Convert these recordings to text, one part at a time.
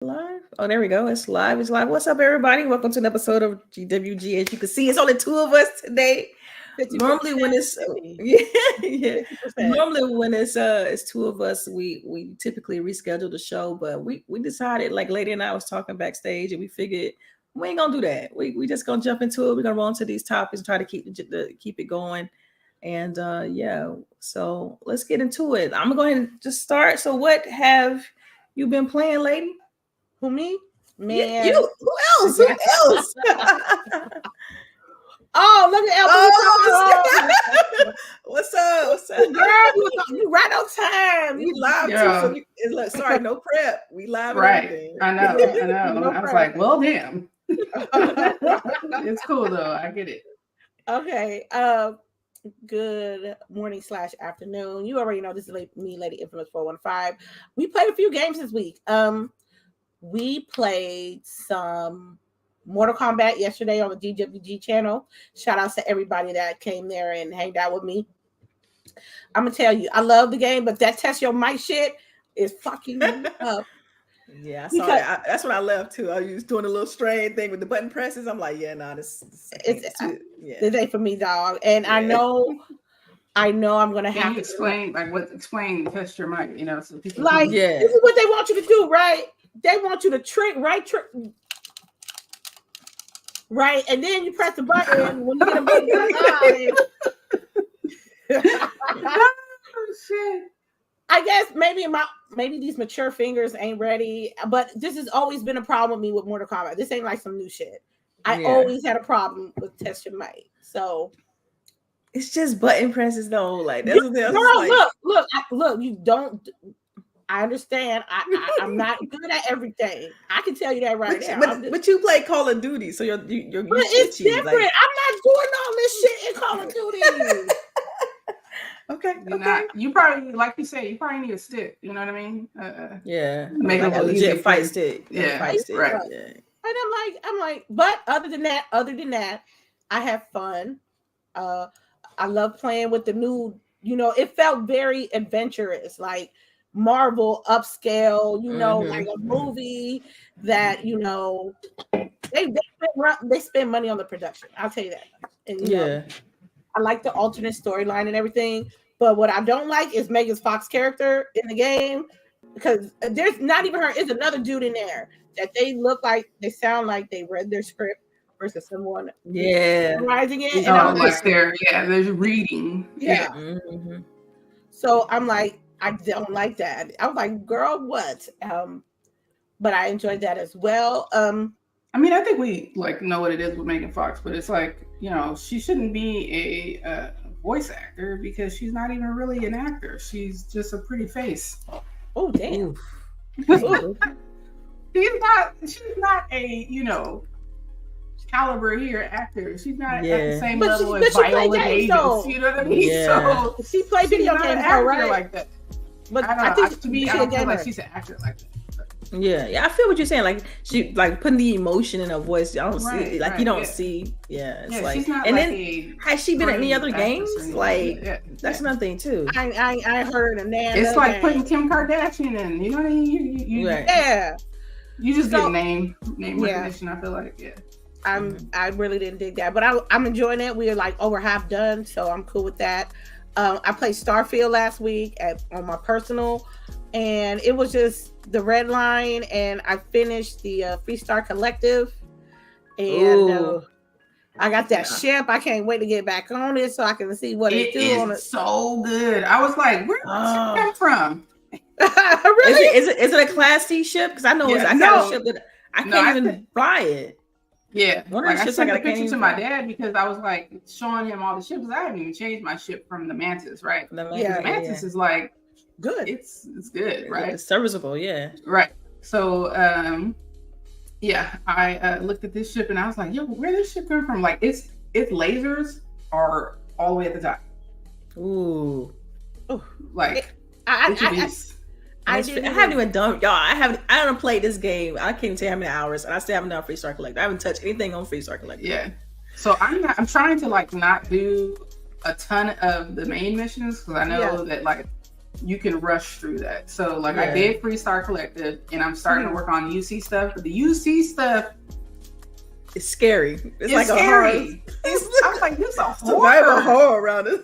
Live. Oh, there we go. It's live. It's live. What's up, everybody? Welcome to an episode of GWG. As you can see, it's only two of us today. Normally, when it's yeah. Normally, when it's two of us, we typically reschedule the show. But we decided, like Lady and I was talking backstage, and we figured we ain't gonna do that. We just gonna jump into it. We're gonna roll into these topics and try to keep it going. And yeah, so let's get into it. I'm gonna go ahead and just start. So, what have you been playing, lady? Who, me? Man. You. Who else? Who else? Oh, look at Elbow. What's up? What's up? Girl, you right on time. You live too. So sorry, no prep. We live. Right. I know. No I was like, well, damn. It's cool though. I get it. Okay. Good morning / afternoon. You already know this is me, Lady Infamous 415. We played a few games this week. We played some Mortal Kombat yesterday on the GWG channel. Shout out to everybody that came there and hanged out with me. I'm gonna tell you, I love the game, but that test your mic shit is fucking me up. Yeah, that's what I left too. I was doing a little strain thing with the button presses. I'm like, yeah, nah, this ain't for me, dog. And yeah. I know I'm gonna have to explain test your mic, so people like this is what they want you to do, right? They want you to trick, right, and then you press the button when you get a button. Oh, shit. I guess maybe these mature fingers ain't ready, but this has always been a problem with me with Mortal Kombat. This ain't like some new shit. I always had a problem with test your mic, so it's just button presses though. Like that's girl, look, you don't. I understand. I'm not good at everything. I can tell you that right now. But you play Call of Duty, so you're but it's different. Like, I'm not doing all this shit in Call of Duty. Okay. You probably, like you say, you probably need a stick. You know what I mean? Make like a legit fight stick. Yeah, fight stick. Right. Yeah. And I'm like, but other than that, I have fun. I love playing with the new. It felt very adventurous, like Marvel upscale, like a movie that they spend money on the production. I'll tell you that. And I like the alternate storyline and everything, but what I don't like is Megan Fox's character in the game, because there's not even her. It's another dude in there that they look like, they sound like they read their script versus someone writing it. And there's reading. Yeah. Mm-hmm. So I'm like, I don't like that. I was like, girl, what? But I enjoyed that as well. I mean, I think we know what it is with Megan Fox, but it's like, she shouldn't be a voice actor because she's not even really an actor. She's just a pretty face. Oh, damn. She's not a, caliber here actor. She's not at the same level as Viola Davis. You know what I mean? Yeah. So she played video games, right? Like that. But I think to me, I don't feel like she's an actor like that. Yeah, I feel what you're saying. Like she putting the emotion in her voice. I don't see it. Like you don't see. Yeah, it's like. She's not and then has she been in any other games? Like that's another thing too. I heard a name. It's like putting Kim Kardashian in. You know what I mean? You just get name recognition. I feel like I really didn't dig that, but I'm enjoying it. We are like over half done, so I'm cool with that. I played Starfield last week on my personal, and it was just the red line, and I finished the Freestar Collective, and I got that ship. I can't wait to get back on it so I can see what it do on it. So good. I was like, where did it come from? Really? Is it a Class C ship? Because I know I got a ship that I can't even fly it. Yeah, I sent a picture to my dad because I was like showing him all the ships. I haven't even changed my ship from the Mantis, right? The Mantis is like good. It's good, right? It's serviceable, yeah. Right. So, I looked at this ship and I was like, yo, where did this ship come from? Like, its lasers are all the way at the top. Ooh. Like, I haven't even done, y'all. I haven't played this game. I can't tell you how many hours, and I still haven't done Freestar Collective. I haven't touched anything on Freestar Collective. Yeah. So I'm trying to not do a ton of the main missions because I know that you can rush through that. So like I did Freestar Collective, and I'm starting to work on UC stuff. But the UC stuff, it's scary. It's like scary. I was like, this is a survival horror around it.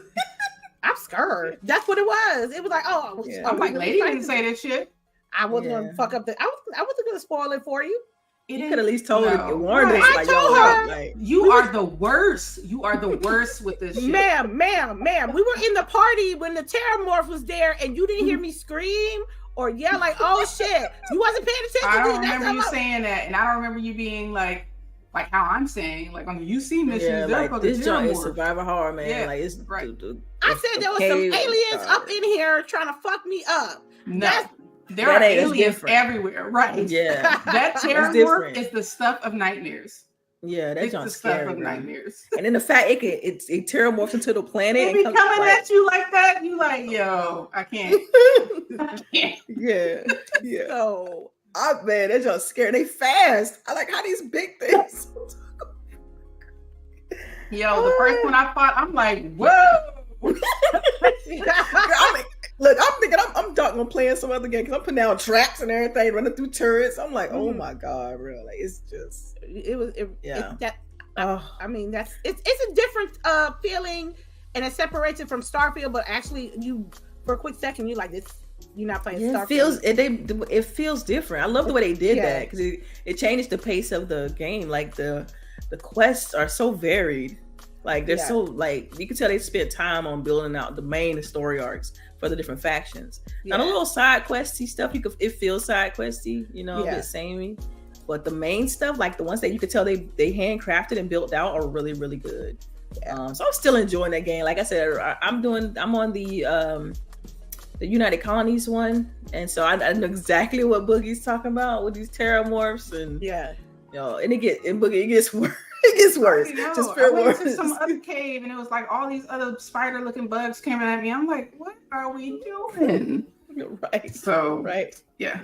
I'm scared. That's what it was. It was like, I'm like, lady didn't say that shit. I wasn't gonna fuck up I wasn't gonna spoil it for you. You could at least told her, warned us. I told her, like, you are the worst. You are the worst with this shit. Ma'am. We were in the party when the Terramorph was there, and you didn't hear me scream or yell like, "Oh shit!" You wasn't paying attention. I don't remember you saying that, and I don't remember you being like how I'm saying, like on the UC missions. Like this joint is survival horror, man. Yeah, like it's right. I said there was some aliens up in here trying to fuck me up. No. There are aliens everywhere, right? Yeah, that Terramorph is the stuff of nightmares. Yeah, that's the stuff of nightmares. And then the fact it terramorphs into the planet and be coming at you like that. You like, yo, I can't. I can't. Yeah. So, man, they're just scared. They fast. I like how these big things. Yo, the first one I fought, I'm like, whoa. Look, I'm thinking I'm gonna play some other game because I'm putting down traps and everything, running through turrets. I'm like, oh my god, bro! Like it's just, I mean, it's a different feeling, and it separates it from Starfield. But actually, you for a quick second, you like this. You're not playing Starfield. It feels different. I love the way they did that because it changed the pace of the game. Like the quests are so varied. Like they're so like you can tell they spent time on building out the main story arcs for the different factions. Now the little side questy stuff, it feels side questy, a bit samey. But the main stuff, like the ones that you could tell they handcrafted and built out, are really really good. So I'm still enjoying that game. Like I said, I'm on the United Colonies one, and so I know exactly what Boogie's talking about with these Terramorphs and and it gets worse. It gets worse. Just I went to some other cave, and it was like all these other spider-looking bugs came at me. I'm like, what are we doing? Right. So yeah.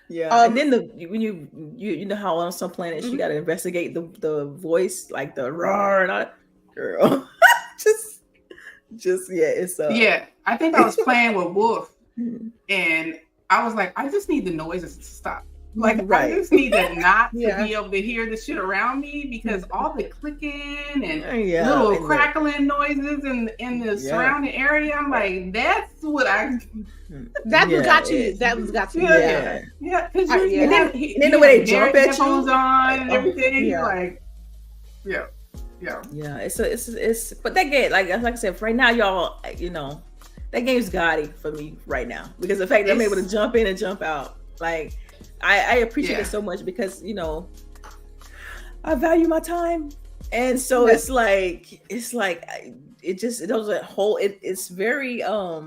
And then when you know how on some planets you got to investigate the voice, like the roar and all that. Girl, just it's I think I was playing with Wolf, and I was like, I just need the noises to stop. Like I just need to not to be able to hear the shit around me, because all the clicking and little crackling noises in the surrounding area, I'm like, that's what got you. That was got you. Yeah. And then the way they jump at you on and everything, you're like, yeah. It's but that game, like I said, right now, y'all, that game's gaudy for me right now, because the fact that I'm able to jump in and jump out, like. I appreciate it so much because I value my time, and so it's doesn't hold it's very how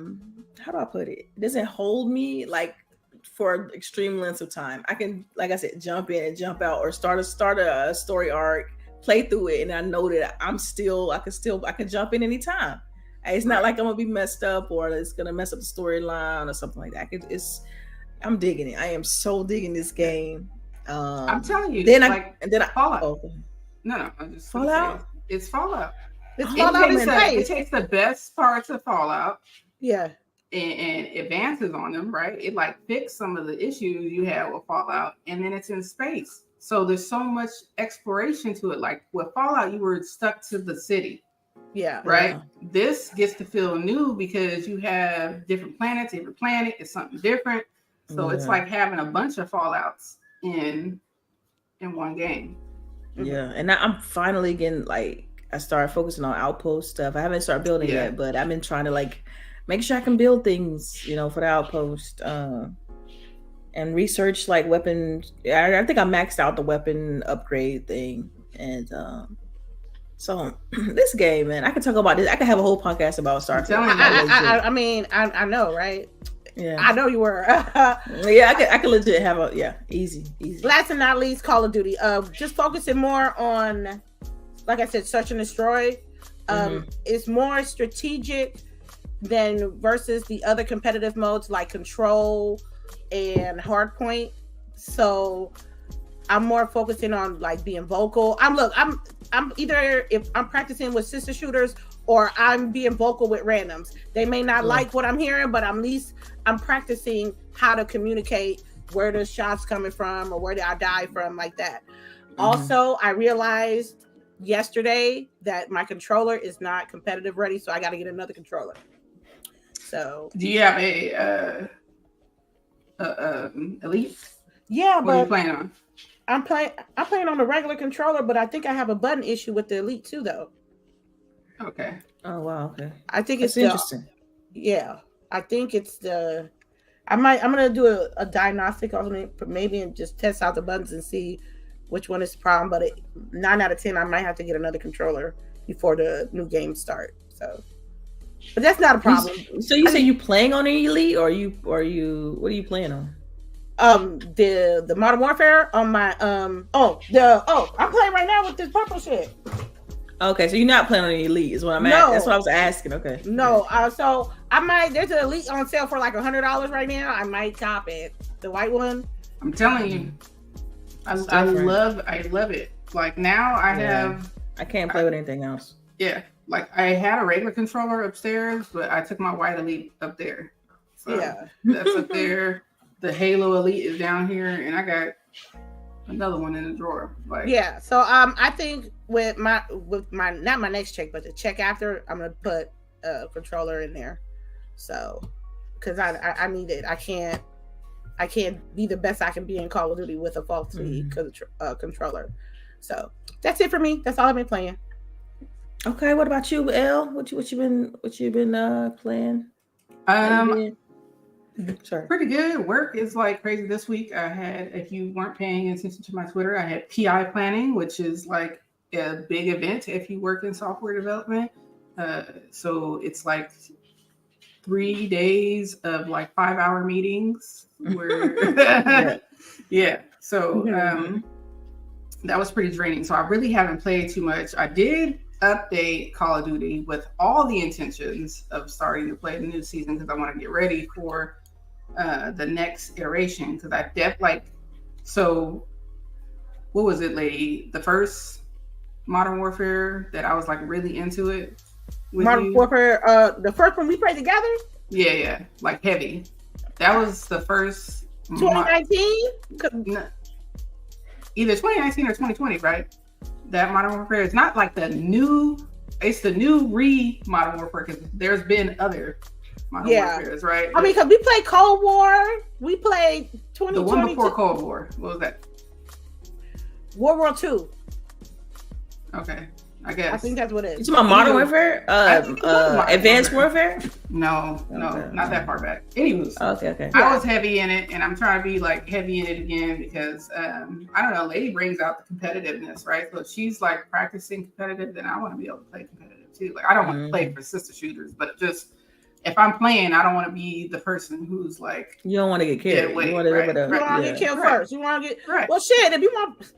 do I put it? It doesn't hold me like for extreme lengths of time. I can, like I said, jump in and jump out, or start a story arc, play through it, and I know that I can jump in anytime. It's not like I'm gonna be messed up or it's gonna mess up the storyline or something like that. I'm digging it. I am so digging this game. I'm telling you. Then Fallout. Oh, no, I'm just Fallout. It's Fallout. It takes the best parts of Fallout. Yeah. And advances on them, right? It like fixed some of the issues you had with Fallout, and then it's in space. So there's so much exploration to it. Like with Fallout, you were stuck to the city. Yeah. Right. Yeah. This gets to feel new because you have different planets. Every planet is something different. So it's like having a bunch of Fallouts in one game. Yeah, and I'm finally getting I started focusing on outpost stuff. I haven't started building yet, but I've been trying to make sure I can build things, for the outpost, and research weapons. I think I maxed out the weapon upgrade thing, and so this game, man, I could talk about this. I could have a whole podcast about Starfield. I mean, I know, right? Yeah, I know you were. I could legit have easy. Last and not least, Call of Duty. Just focusing more on, like I said, search and destroy. It's more strategic than versus the other competitive modes like Control and Hardpoint. So I'm more focusing on being vocal. I'm I'm either if I'm practicing with sister shooters or I'm being vocal with randoms. They may not like what I'm hearing, but at least I'm practicing how to communicate where the shots coming from or where did I die from, like that. Also, I realized yesterday that my controller is not competitive ready, so I got to get another controller. So, do you have a Elite? Yeah, what are you playing on? I'm playing on the regular controller, but I think I have a button issue with the Elite too, though. Okay. Oh wow. Okay. I think That's interesting. Yeah, I think it's the. I'm gonna do a diagnostic on it, maybe, and just test out the buttons and see which one is the problem. But 9 out of 10, I might have to get another controller before the new game start. So, but that's not a problem. So you say you playing on an Elite, or you what are you playing on? The Modern Warfare on my I'm playing right now with this purple shit. Okay, so you're not playing on the Elite is what I'm at. That's what I was asking. Okay. No, so I might. There's an Elite on sale for like $100 right now. I might cop it. The white one. I'm telling you, I love it. Like now I can't play with anything else. Yeah, like I had a regular controller upstairs, but I took my white Elite up there. So that's up there. The Halo Elite is down here, and I got another one in the drawer. Like so I think with my not my next check, but the check after, I'm gonna put a controller in there. So because I need it. I can't be the best I can be in Call of Duty with a faulty controller. So that's it for me. That's all I've been playing. Okay, what about you, Elle? What you been playing? Sorry. Pretty good. Work is like crazy this week. I had, if you weren't paying attention to my Twitter, I had PI planning, which is like a big event if you work in software development. So it's like 3 days of like 5-hour meetings where So that was pretty draining. So I really haven't played too much. I did update Call of Duty with all the intentions of starting to play the new season because I want to get ready for the next iteration. Because so what was it, lady? The first Modern Warfare that I was like really into it. Modern Warfare, the first one we played together. Yeah, like heavy. That was the first 2019. Either 2019 or 2020, right? That Modern Warfare is not like the new. It's the new Modern Warfare because there's been other Modern Warfares, right? I mean, because we played Cold War. We played 2022. The one before Cold War. What was that? World War II. Okay, I guess. I think that's what it is. It's about Modern Warfare? Advanced Warfare? No, not that far back. Anyways, okay. I was heavy in it, and I'm trying to be like heavy in it again because I don't know. Lady brings out the competitiveness, right? So if she's like practicing competitive, then I want to be able to play competitive too. Like I don't want to play for sister shooters, but just if I'm playing, I don't want to be the person who's like you don't want to get killed. You want to get killed first. You want to get well. Shit, if you want.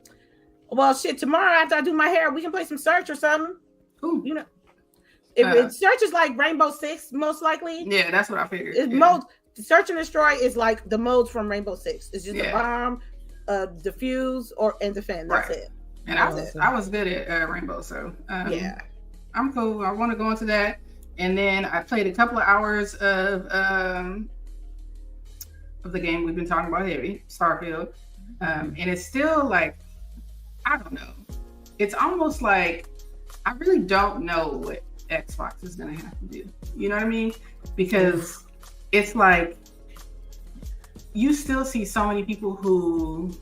Well, shit. Tomorrow after I do my hair, we can play some search or something. Ooh. You know, if search is like Rainbow Six, most likely. Yeah, that's what I figured. Search and destroy is like the modes from Rainbow Six. It's just a bomb, defuse, and defend. That's it. And I was good at Rainbow, so I'm cool. I want to go into that, and then I played a couple of hours of the game we've been talking about heavy, Starfield, and it's still like. I don't know. It's almost like I really don't know what Xbox is going to have to do. You know what I mean? Because it's like you still see so many people who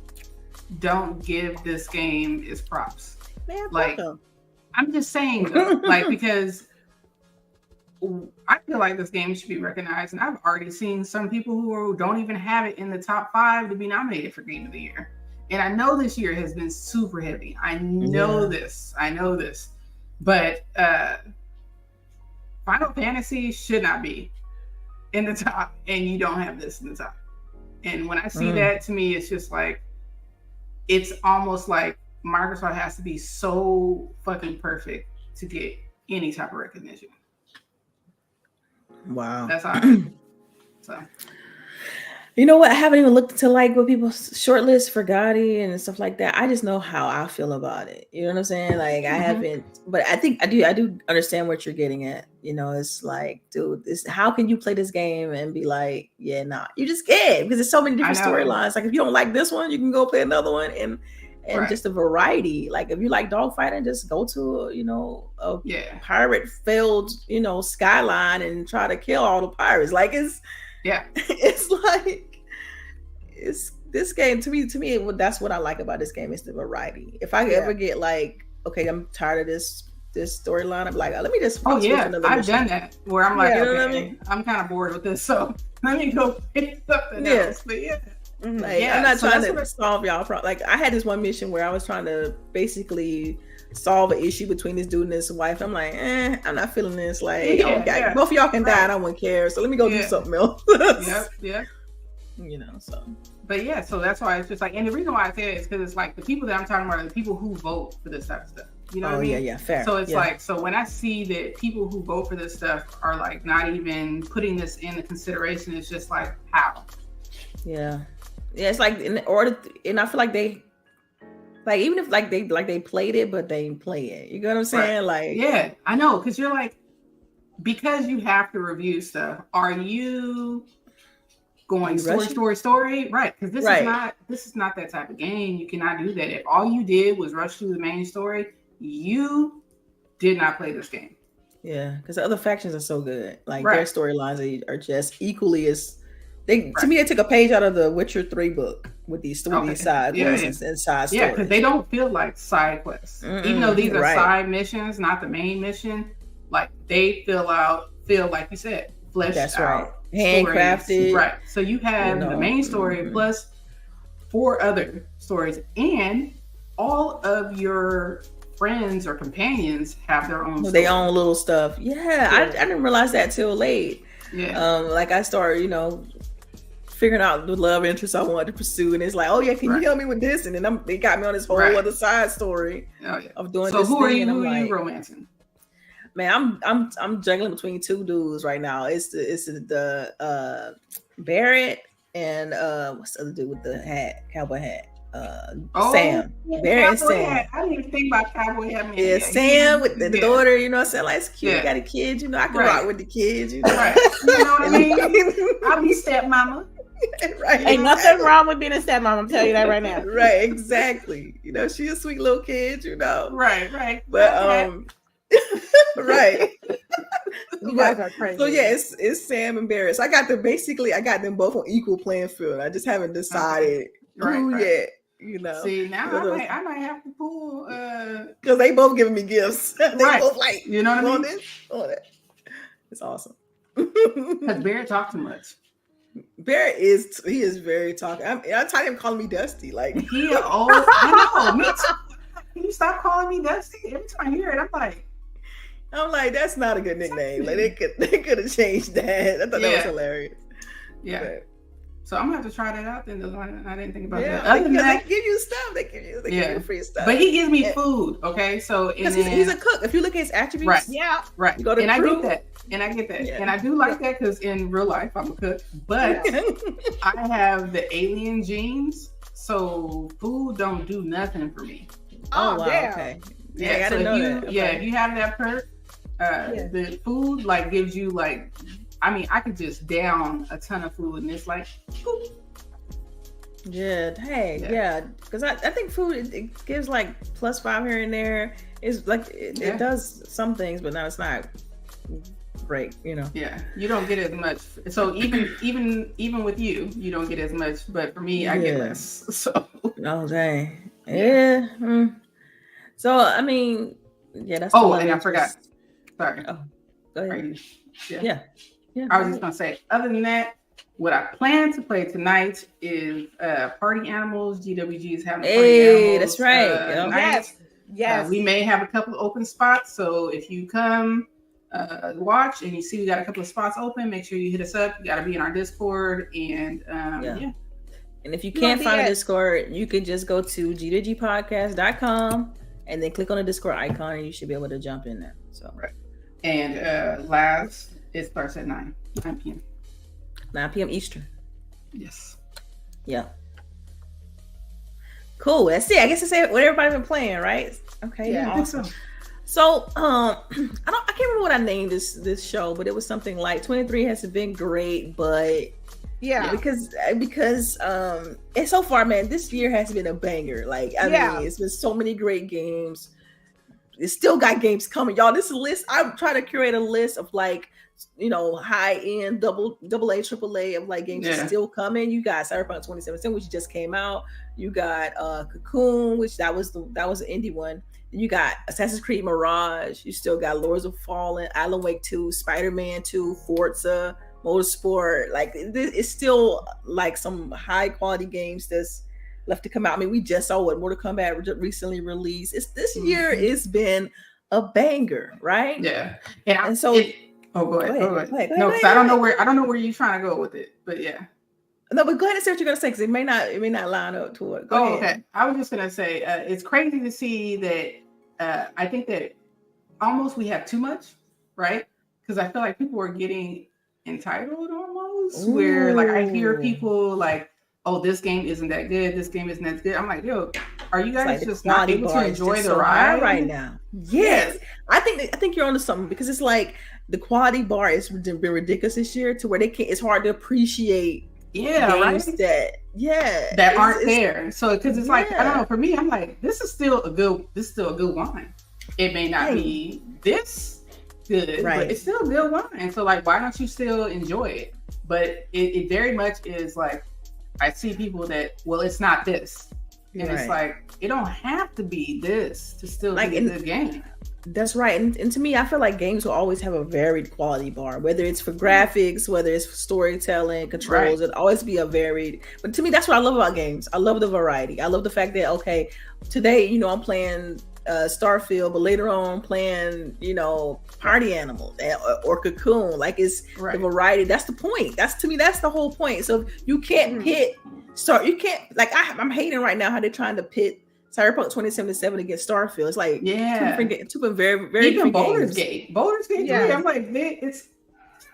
don't give this game its props. Man, like, I'm just saying, though, like, because I feel like this game should be recognized. And I've already seen some people who don't even have it in the top 5 to be nominated for Game of the Year. And I know this year has been super heavy. I know this. But Final Fantasy should not be in the top, and you don't have this in the top. And when I see that, to me, it's just like, it's almost like Microsoft has to be so fucking perfect to get any type of recognition. Wow. That's how I feel. So. You know what? I haven't even looked into like what people shortlist for Gotti and stuff like that. I just know how I feel about it. You know what I'm saying? Like I haven't, but I think I do understand what you're getting at. You know, it's like, dude, how can you play this game and be like, yeah, nah, you just can't, because there's so many different storylines. Like if you don't like this one, you can go play another one, and just a variety. Like if you like dogfighting, just go to a pirate filled skyline and try to kill all the pirates. Like it's like this game to me. That's what I like about this game, is the variety. If I ever get like, okay, I'm tired of this storyline, I'm like, let me just I've done that where I'm like, you know what I mean? I'm kind of bored with this, so let me go pick something else. But like, I'm not trying to solve y'all problem. Like I had this one mission where I was trying to basically solve an issue between this dude and his wife. I'm like, I'm not feeling this. Like both of y'all can die, and I wouldn't care. So let me go do something else. So. But so that's why it's just like, and the reason why I say it is because it's like the people that I'm talking about are the people who vote for this type of stuff. You know what I mean? Yeah, fair. So it's like, so when I see that people who vote for this stuff are like not even putting this into consideration, it's just like, how? Yeah, it's like in order, and I feel like they, like even if like they played it, but they didn't play it. You know what I'm saying? Like, yeah, I know, because you're like, because you have to review stuff. Are you going story? Right? Because this is not that type of game. You cannot do that. If all you did was rush through the main story, you did not play this game. Yeah, because the other factions are so good. Like their storylines are just equally as. To me, they took a page out of the Witcher 3 book with these side quests and side stories. Yeah, because they don't feel like side quests. Even though these are side missions, not the main mission, like they feel like you said, fleshed out. Handcrafted. Right. So you have the main story plus 4 other stories, and all of your friends or companions have their own little stuff. I didn't realize that till late. Like I started figuring out the love interest I wanted to pursue, and it's like, oh yeah, can you help me with this? And then they got me on this whole other side story of doing this thing. So who are you romancing? Man, I'm juggling between 2 dudes right now. It's the Barrett and what's the other dude with the cowboy hat? Sam. Barrett and Sam. Hat. I didn't even think about cowboy hat. Yeah, Sam with the daughter. You know what I'm saying? Like, it's cute. Got a kid. I can rock with the kids. Right. You know what I mean? I'll be stepmama. Ain't nothing wrong with being a stepmom. I'm telling you that right now. Right, exactly. She's a sweet little kid. Right. But right. You guys are crazy. So yeah, it's Sam and Barrett. So I got them both on equal playing field. I just haven't decided who yet. See, now I might have to pull because they both giving me gifts. They both like, you know what I mean? This? Oh, that. It's awesome. Because Barrett talks too much. Barrett is very talkative. I'm tired of him calling me Dusty. Like I know, me too. Can you stop calling me Dusty? Every time I hear it, I'm like, that's not a good nickname. Like they could have changed that. I thought that was hilarious. Yeah. But, so I'm gonna have to try that out then. I didn't think about that. Other than that, they give you stuff. They give you free stuff. But he gives me food. Okay, so because he's a cook. If you look at his attributes, right. You go to I get that. And I get that. Yeah. And I do like that because in real life, I'm a cook. But I have the alien genes, so food don't do nothing for me. Oh, wow. Yeah. Okay. Yeah, so if you have that perk, the food like gives you like, I mean, I could just down a ton of food and it's like, boop. Yeah. Because I think food, it gives like +5 here and there. It's like, it does some things, but now it's not great, Yeah, you don't get as much. So even with you don't get as much, but for me, I get less. So. Oh, dang. Yeah. So, I mean, that's. Oh, and I forgot. Sorry. Oh, go ahead. Yeah. I was just going to say, other than that, what I plan to play tonight is Party Animals. GWG is having Party Animals. That's right. Yes. We may have a couple of open spots. So if you come watch and you see we got a couple of spots open, make sure you hit us up. You got to be in our Discord. And And if you can't find a Discord, you can just go to gwgpodcast.com and then click on the Discord icon and you should be able to jump in there. So And last, it starts at 9 p.m. 9 p.m. Eastern. Yes. Yeah. Cool. That's it. I guess that's what everybody's been playing, right? Okay. Yeah. Awesome. So, I can't remember what I named this show, but it was something like 23 has been great, but because and so far, man, this year has been a banger. Like, I mean, it's been so many great games. It's still got games coming, y'all. This list, I'm trying to curate a list of like, you know, high end double A, triple A of like games that's still coming. You got Cyberpunk 2077, which just came out. You got Cocoon, which that was an indie one. You got Assassin's Creed Mirage. You still got Lords of Fallen, Alan Wake 2, Spider-Man 2, Forza, Motorsport. Like, it's still like some high quality games that's left to come out. I mean, we just saw what Mortal Kombat recently released. This year it's been a banger, right? Yeah. And so go ahead. No, because I don't know where you're trying to go with it, but yeah. No, but go ahead and say what you're gonna say, because it may not line up to it. Go ahead. Okay. I was just gonna say it's crazy to see that. I think that almost we have too much, right? Because I feel like people are getting entitled almost. Ooh. Where like I hear people like, "Oh, this game isn't that good. This game isn't that good." I'm like, "Yo, are you guys just not able to enjoy the ride right now?" Yes, I think you're onto something, because it's like the quality bar has been ridiculous this year to where it's hard to appreciate. Games that aren't there. So because it's like, I don't know, for me, I'm like, this is still a good wine. It may not be this good, but it's still a good wine. So like, why don't you still enjoy it? But it very much is like, I see people that, well, it's not this. And it's like, it don't have to be this to still be a good game. That's right. And to me, I feel like games will always have a varied quality bar, whether it's for graphics, whether it's for storytelling, controls, it'll always be a varied. But to me, that's what I love about games. I love the variety. I love the fact that, okay, today, you know, I'm playing Starfield, but later on I'm playing, you know, Party Animals or Cocoon. Like, it's the variety. That's the point. To me, that's the whole point. So you can't I'm hating right now how they're trying to pit Cyberpunk 2077 against Starfield. It's like two very, very even different Baldur's games. Baldur's Gate 3, I'm like, it's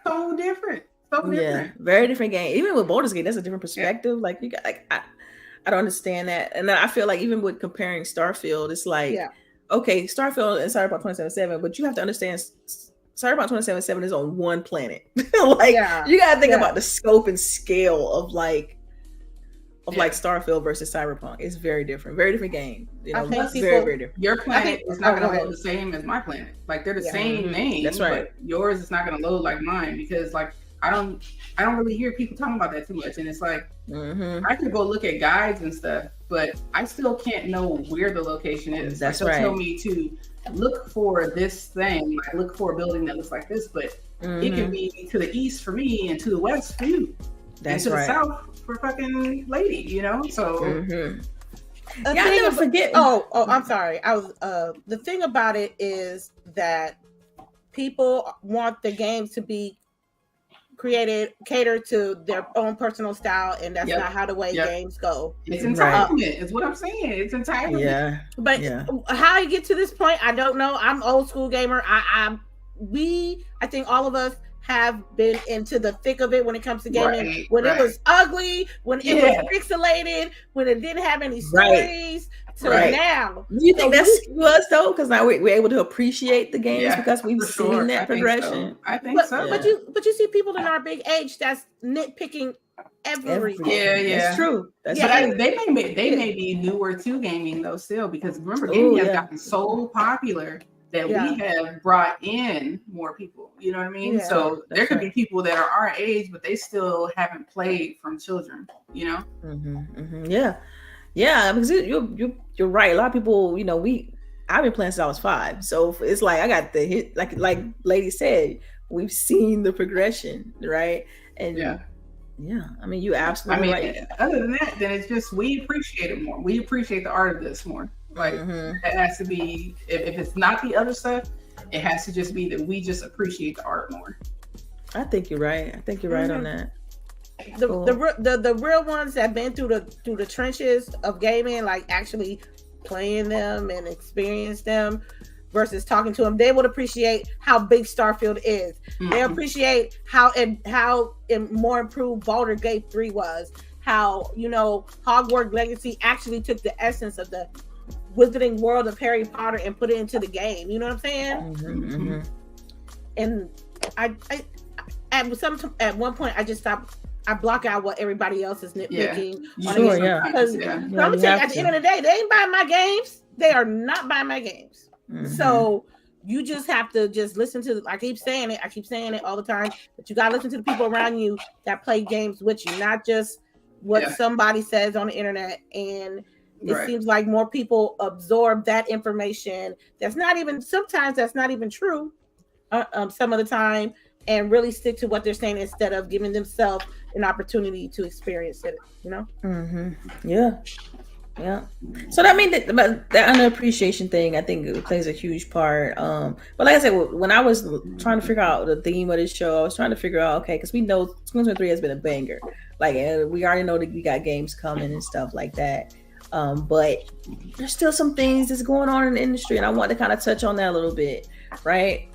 so different. Yeah, very different game. Even with Baldur's Gate, that's a different perspective. Like, you got, like, I don't understand that. And I feel like even with comparing Starfield, it's like, okay, Starfield and Cyberpunk 2077, but you have to understand Cyberpunk 2077 is on one planet. Like, you got to think about the scope and scale of like Starfield versus Cyberpunk. It's very different game. You know, it's very different. Your planet is not going to load the same as my planet. Like, they're the same name. That's right. But yours is not going to load like mine, because like I don't really hear people talking about that too much. And it's like, I could go look at guides and stuff, but I still can't know where the location is. That's like, they'll tell me to look for this thing. Like, look for a building that looks like this, but it can be to the east for me and to the west for you. That's and to right. the south for fucking lady, you know? So I never forget. I'm sorry. I was the thing about it is that people want the games to be catered to their own personal style, and that's not how the way games go. It's entitlement, is what I'm saying. It's entitlement. Yeah. But how I get to this point, I don't know. I'm old school gamer. I think all of us have been into the thick of it when it comes to gaming. When it was ugly, when it was pixelated, when it didn't have any stories. So now, do you think that's us though? Because now we're able to appreciate the games because we've seen that progression. I think so. But you see people in our big age that's nitpicking everything. Yeah, it's true. They may be newer to gaming though still, because remember, gaming has gotten so popular that we have brought in more people, you know what I mean? Yeah, so there could be people that are our age, but they still haven't played from children, you know? Yeah, because you're right. A lot of people, you know, I've been playing since I was 5, so it's like I got the hit. Like Lady said, we've seen the progression, right? And I mean, you absolutely right. Other than that, then it's just we appreciate it more. We appreciate the art of this more. Like, it has to be, if it's not the other stuff, it has to just be that we just appreciate the art more. I think you're right. On that. The real ones that have been through the trenches of gaming, like actually playing them and experience them, versus talking to them. They would appreciate how big Starfield is. They appreciate how more improved Baldur's Gate 3 was. How, Hogwarts Legacy actually took the essence of the Wizarding World of Harry Potter and put it into the game. You know what I'm saying? And I at one point I just stopped. I block out what everybody else is nitpicking. Because I'm gonna tell you, at the end of the day, they ain't buying my games. They are not buying my games. So you just have to just listen to. I keep saying it all the time. But you gotta listen to the people around you that play games with you, not just what somebody says on the internet. And it seems like more people absorb that information sometimes that's not even true some of the time, and really stick to what they're saying instead of giving themselves an opportunity to experience it, Yeah. So that means that underappreciation thing, I think it plays a huge part. But like I said, when I was trying to figure out the theme of this show, I was trying to figure out, okay, because we know 2023 has been a banger. Like, we already know that we got games coming and stuff like that. But there's still some things that's going on in the industry, and I want to kind of touch on that a little bit, right?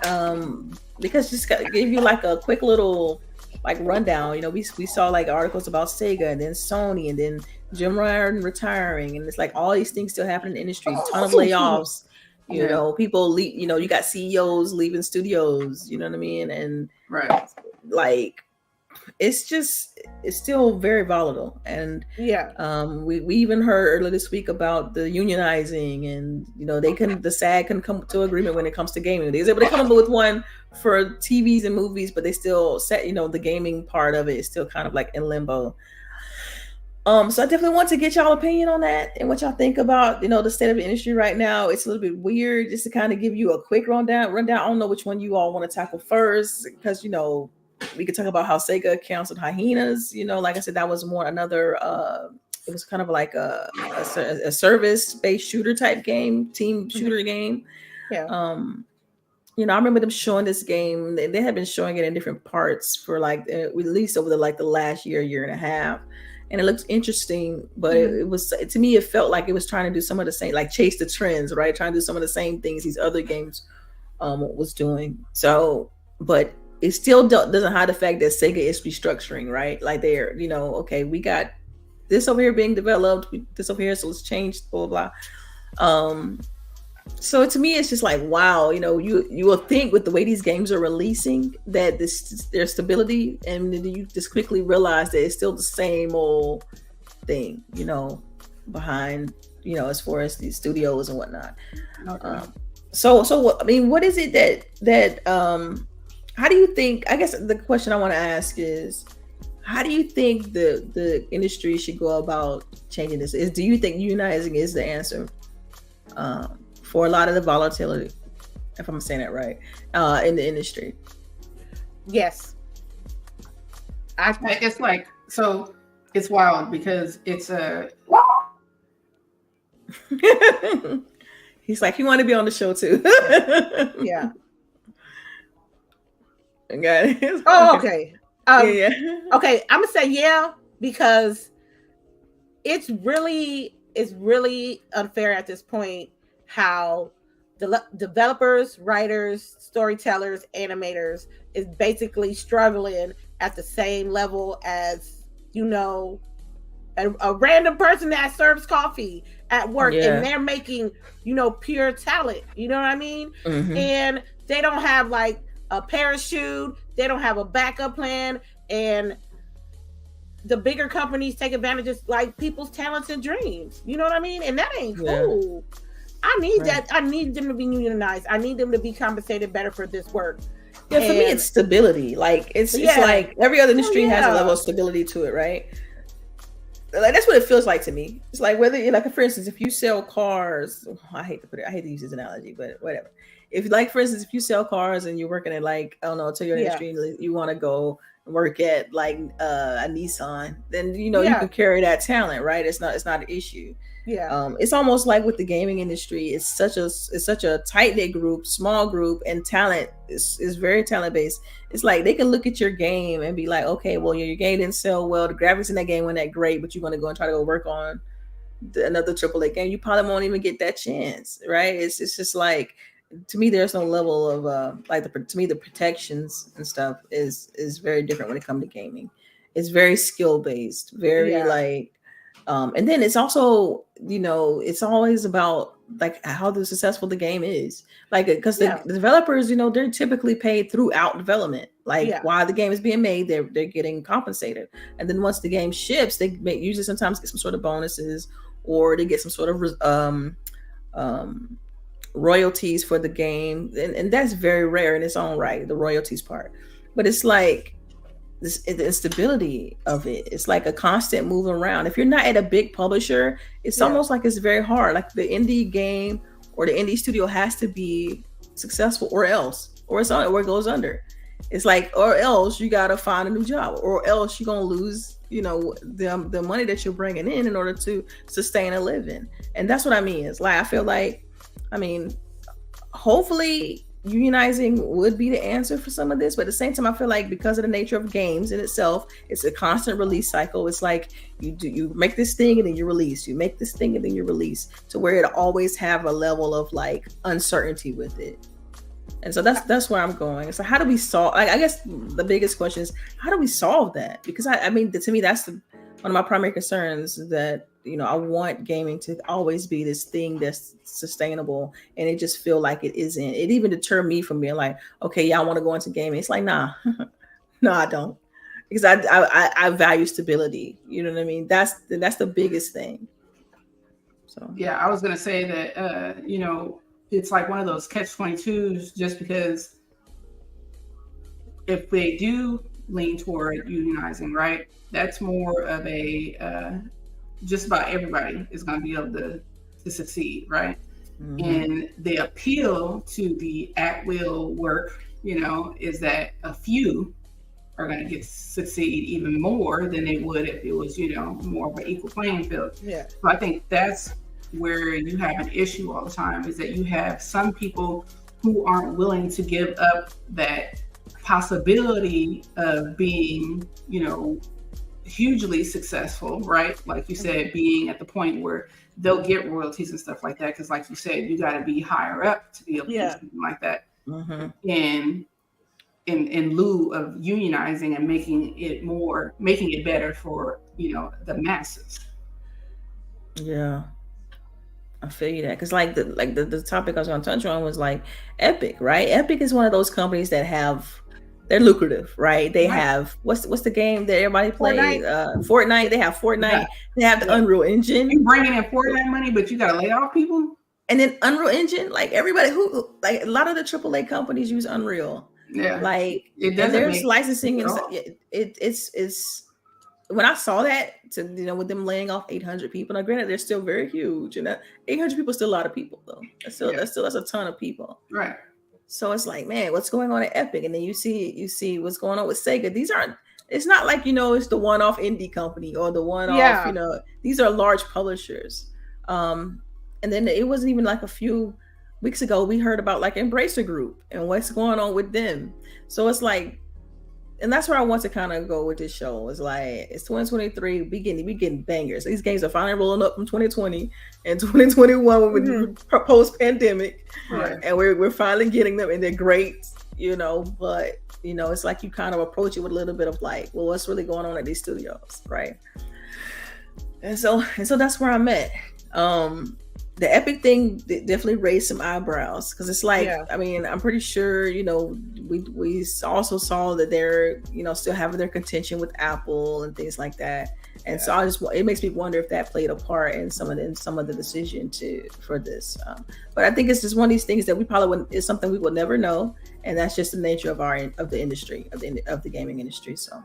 Because just to give you like a quick little like rundown, we saw like articles about Sega and then Sony and then Jim Ryan retiring, and it's like all these things still happen in the industry. A ton of layoffs, people leave. You got CEOs leaving studios. You know what I mean? And like it's still very volatile. And we even heard earlier this week about the unionizing, and the SAG couldn't come to agreement when it comes to gaming. They was able to come up with one for TVs and movies, but they still set the gaming part of it is still kind of like in limbo. So I definitely want to get y'all opinion on that and what y'all think about, the state of the industry right now. It's a little bit weird, just to kind of give you a quick rundown. I don't know which one you all want to tackle first, because, we could talk about how Sega canceled Hyenas. Like I said, that was more another, it was kind of like a service-based shooter type game, team shooter game. Yeah. I remember them showing this game. They had been showing it in different parts for like at least over the last year and a half. And it looks interesting, but it was, to me, it felt like it was trying to do some of the same, like chase the trends, right? Trying to do some of the same things these other games was doing. So, but it still doesn't hide the fact that Sega is restructuring, right? Like they're, okay, we got this over here being developed, this over here, so let's change, blah, blah, blah. So to me, it's just like, wow, you will think with the way these games are releasing that there's stability, and then you just quickly realize that it's still the same old thing, behind, as far as these studios and whatnot. Okay. So what is it that how do you think, I guess the question I want to ask is, how do you think the industry should go about changing this? Do you think unionizing is the answer? For a lot of the volatility, if I'm saying that right, in the industry. Yes. It's like, so it's wild because it's a... He's like, he wanted to be on the show too. Yeah. Okay. Oh, okay. Yeah. Okay, I'm gonna say yeah, because it's really unfair at this point how the developers, writers, storytellers, animators is basically struggling at the same level as a random person that serves coffee at work, and they're making pure talent. You know what I mean? Mm-hmm. And they don't have like a parachute, they don't have a backup plan, and the bigger companies take advantage of like people's talents and dreams. You know what I mean? And that ain't cool. I need that. I need them to be unionized. I need them to be compensated better for this work. Yeah, for me, it's stability. Like it's like every other industry has a level of stability to it, right? Like that's what it feels like to me. It's like whether, like, for instance, if you sell cars, I hate to use this analogy, but whatever. If, like, for instance, if you sell cars and you're working at, like, I don't know, Toyota industry, and you want to go work at like a Nissan, then you can carry that talent, right? It's not an issue. Yeah. It's almost like with the gaming industry, it's such a tight-knit group, small group, and talent is very talent based. It's like they can look at your game and be like, okay, well, your game didn't sell well, the graphics in that game weren't that great, but you're going to go and try to go work on another AAA game. You probably won't even get that chance, right? It's just like to me, there's no level of to me the protections and stuff is very different when it comes to gaming. It's very skill based, very and then it's also, it's always about like how successful the game is, like because the developers, they're typically paid throughout development, like while the game is being made, they're getting compensated, and then once the game ships, they usually sometimes get some sort of bonuses, or they get some sort of royalties for the game, and that's very rare in its own right, the royalties part. But it's like the instability of it. It's like a constant moving around. If you're not at a big publisher, it's almost like it's very hard. Like the indie game or the indie studio has to be successful, or it goes under. It's like, or else you gotta find a new job, or else you're gonna lose, the money that you're bringing in order to sustain a living. And that's what I mean. It's like, I feel like, hopefully unionizing would be the answer for some of this, but at the same time, I feel like because of the nature of games in itself, it's a constant release cycle. It's like you make this thing and then you release, you make this thing and then you release, to where it always have a level of like uncertainty with it. And so that's where I'm going. So how do we solve? I guess the biggest question is, how do we solve that? Because I mean, to me, that's one of my primary concerns, that I want gaming to always be this thing that's sustainable, and it just feel like it isn't. It even deterred me from being like, okay, I want to go into gaming. It's like, nah, no, I don't, because I value stability. You know what I mean? That's the biggest thing. So yeah, I was gonna say that it's like one of those catch-22s, just because if they do lean toward unionizing, right, that's more of a just about everybody is going to be able to succeed, right? Mm-hmm. And the appeal to the at-will work, is that a few are going to succeed even more than they would if it was, more of an equal playing field. Yeah. So I think that's where you have an issue all the time, is that you have some people who aren't willing to give up that possibility of being, hugely successful, right? Like you said, being at the point where they'll get royalties and stuff like that. Because like you said, you got to be higher up to be able to do something like that. Mm-hmm. And in lieu of unionizing and making it better for, the masses. Yeah. I feel you that, because like the topic I was going to touch on was like Epic, right? Epic is one of those companies that they're lucrative, right? They have what's the game that everybody plays? Fortnite. They have Fortnite. Yeah. They have the Unreal Engine. You bringing in Fortnite money, but you got to lay off people. And then Unreal Engine, like everybody who like a lot of the AAA companies use Unreal. Yeah, like there's licensing and stuff. It's when I saw that, with them laying off 800 people. Now, granted, they're still very huge, and 800 people is still a lot of people, though. That's a ton of people, right? So it's like, man, what's going on at Epic? And then you see what's going on with Sega. It's not like, it's the one-off indie company or the one-off, these are large publishers. And then it wasn't even like a few weeks ago, we heard about like Embracer Group and what's going on with them. So it's like, and that's where I want to kind of go with this show. It's like, it's 2023. We getting bangers. These games are finally rolling up from 2020 and 2021 when we post-pandemic, right. And we're finally getting them, and they're great, But it's like you kind of approach it with a little bit of like, well, what's really going on at these studios, right? And so that's where I'm at. The Epic thing definitely raised some eyebrows, because it's like, I mean, I'm pretty sure, we also saw that they're, still having their contention with Apple and things like that. And so it makes me wonder if that played a part in some of the decision for this. But I think it's just one of these things that we probably is something we will never know. And that's just the nature of the industry, of the gaming industry. So,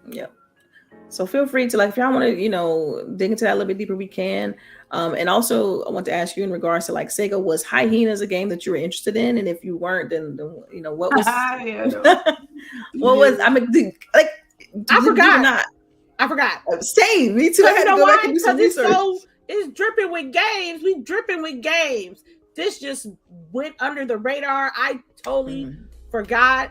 yeah. So feel free to, like, if y'all want to, dig into that a little bit deeper, we can. And also I want to ask you in regards to like Sega, was Hyenas a game that you were interested in? And if you weren't, then what was, was, I mean, like, I forgot. Same, me too. I had to go back and do some research. It's dripping with games. We dripping with games. This just went under the radar. I totally forgot.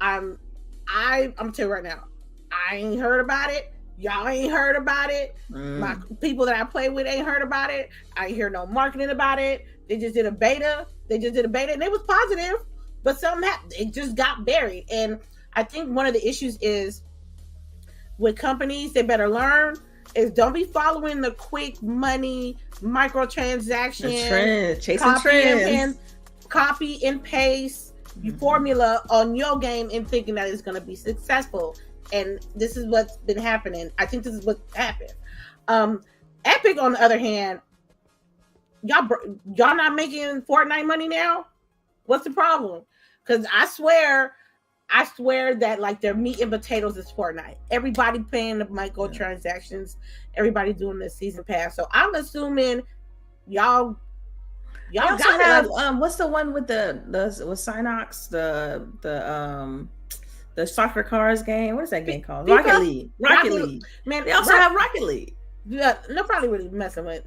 I'm gonna tell you right now, I ain't heard about it. Y'all ain't heard about it. My people that I play with ain't heard about it. I ain't hear no marketing about it. They just did a beta. And it was positive, but something happened. It just got buried. And I think one of the issues is with companies, they better learn is don't be following the quick money microtransaction trend, chasing trends, copy and paste your formula on your game and thinking that it's going to be successful. And this is what's been happening. I think this is what happened. Epic, on the other hand, y'all not making Fortnite money now? What's the problem? Because I swear that like their meat and potatoes is Fortnite. Everybody paying the microtransactions. Everybody doing the season pass. So I'm assuming y'all got have what's the one with the with Synox, the soccer cars game? What is that game called? Rocket League. Man, they also have Rocket League. Yeah, nobody really messing with.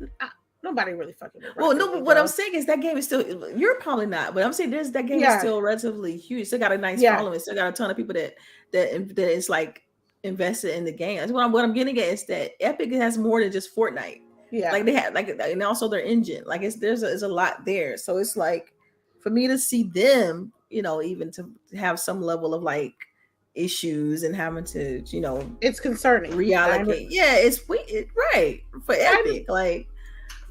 Nobody really fucking with. Well, no, but what I'm saying is that game is still. You're probably not, but I'm saying that game is still relatively huge. Still got a nice following. Still got a ton of people that is like invested in the game. That's what I'm getting at is that Epic has more than just Fortnite. Yeah, like they have and also their engine. Like there's a lot there. So it's like for me to see them, even to have some level of like issues and having to, it's concerning. Reallocate. Yeah, it's right for Epic. Like,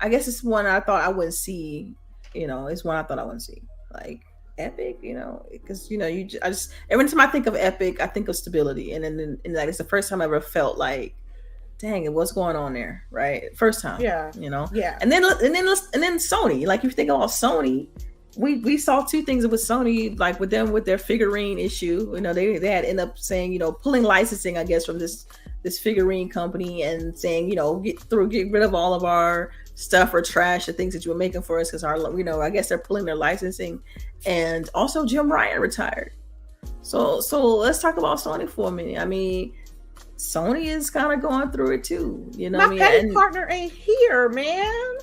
I guess it's one I thought I wouldn't see. It's one I thought I wouldn't see. Like Epic, because I just every time I think of Epic, I think of stability, and then like it's the first time I ever felt like, dang it, what's going on there? Right, first time. Yeah, Yeah, and then Sony. Like if you think about Sony. We saw two things with Sony, like with their figurine issue. They had ended up saying, pulling licensing, I guess, from this figurine company and saying, get rid of all of our stuff or trash, the things that you were making for us, because I guess they're pulling their licensing. And also Jim Ryan retired. So let's talk about Sony for a minute. I mean, Sony is kind of going through it too. My petty partner ain't here, man.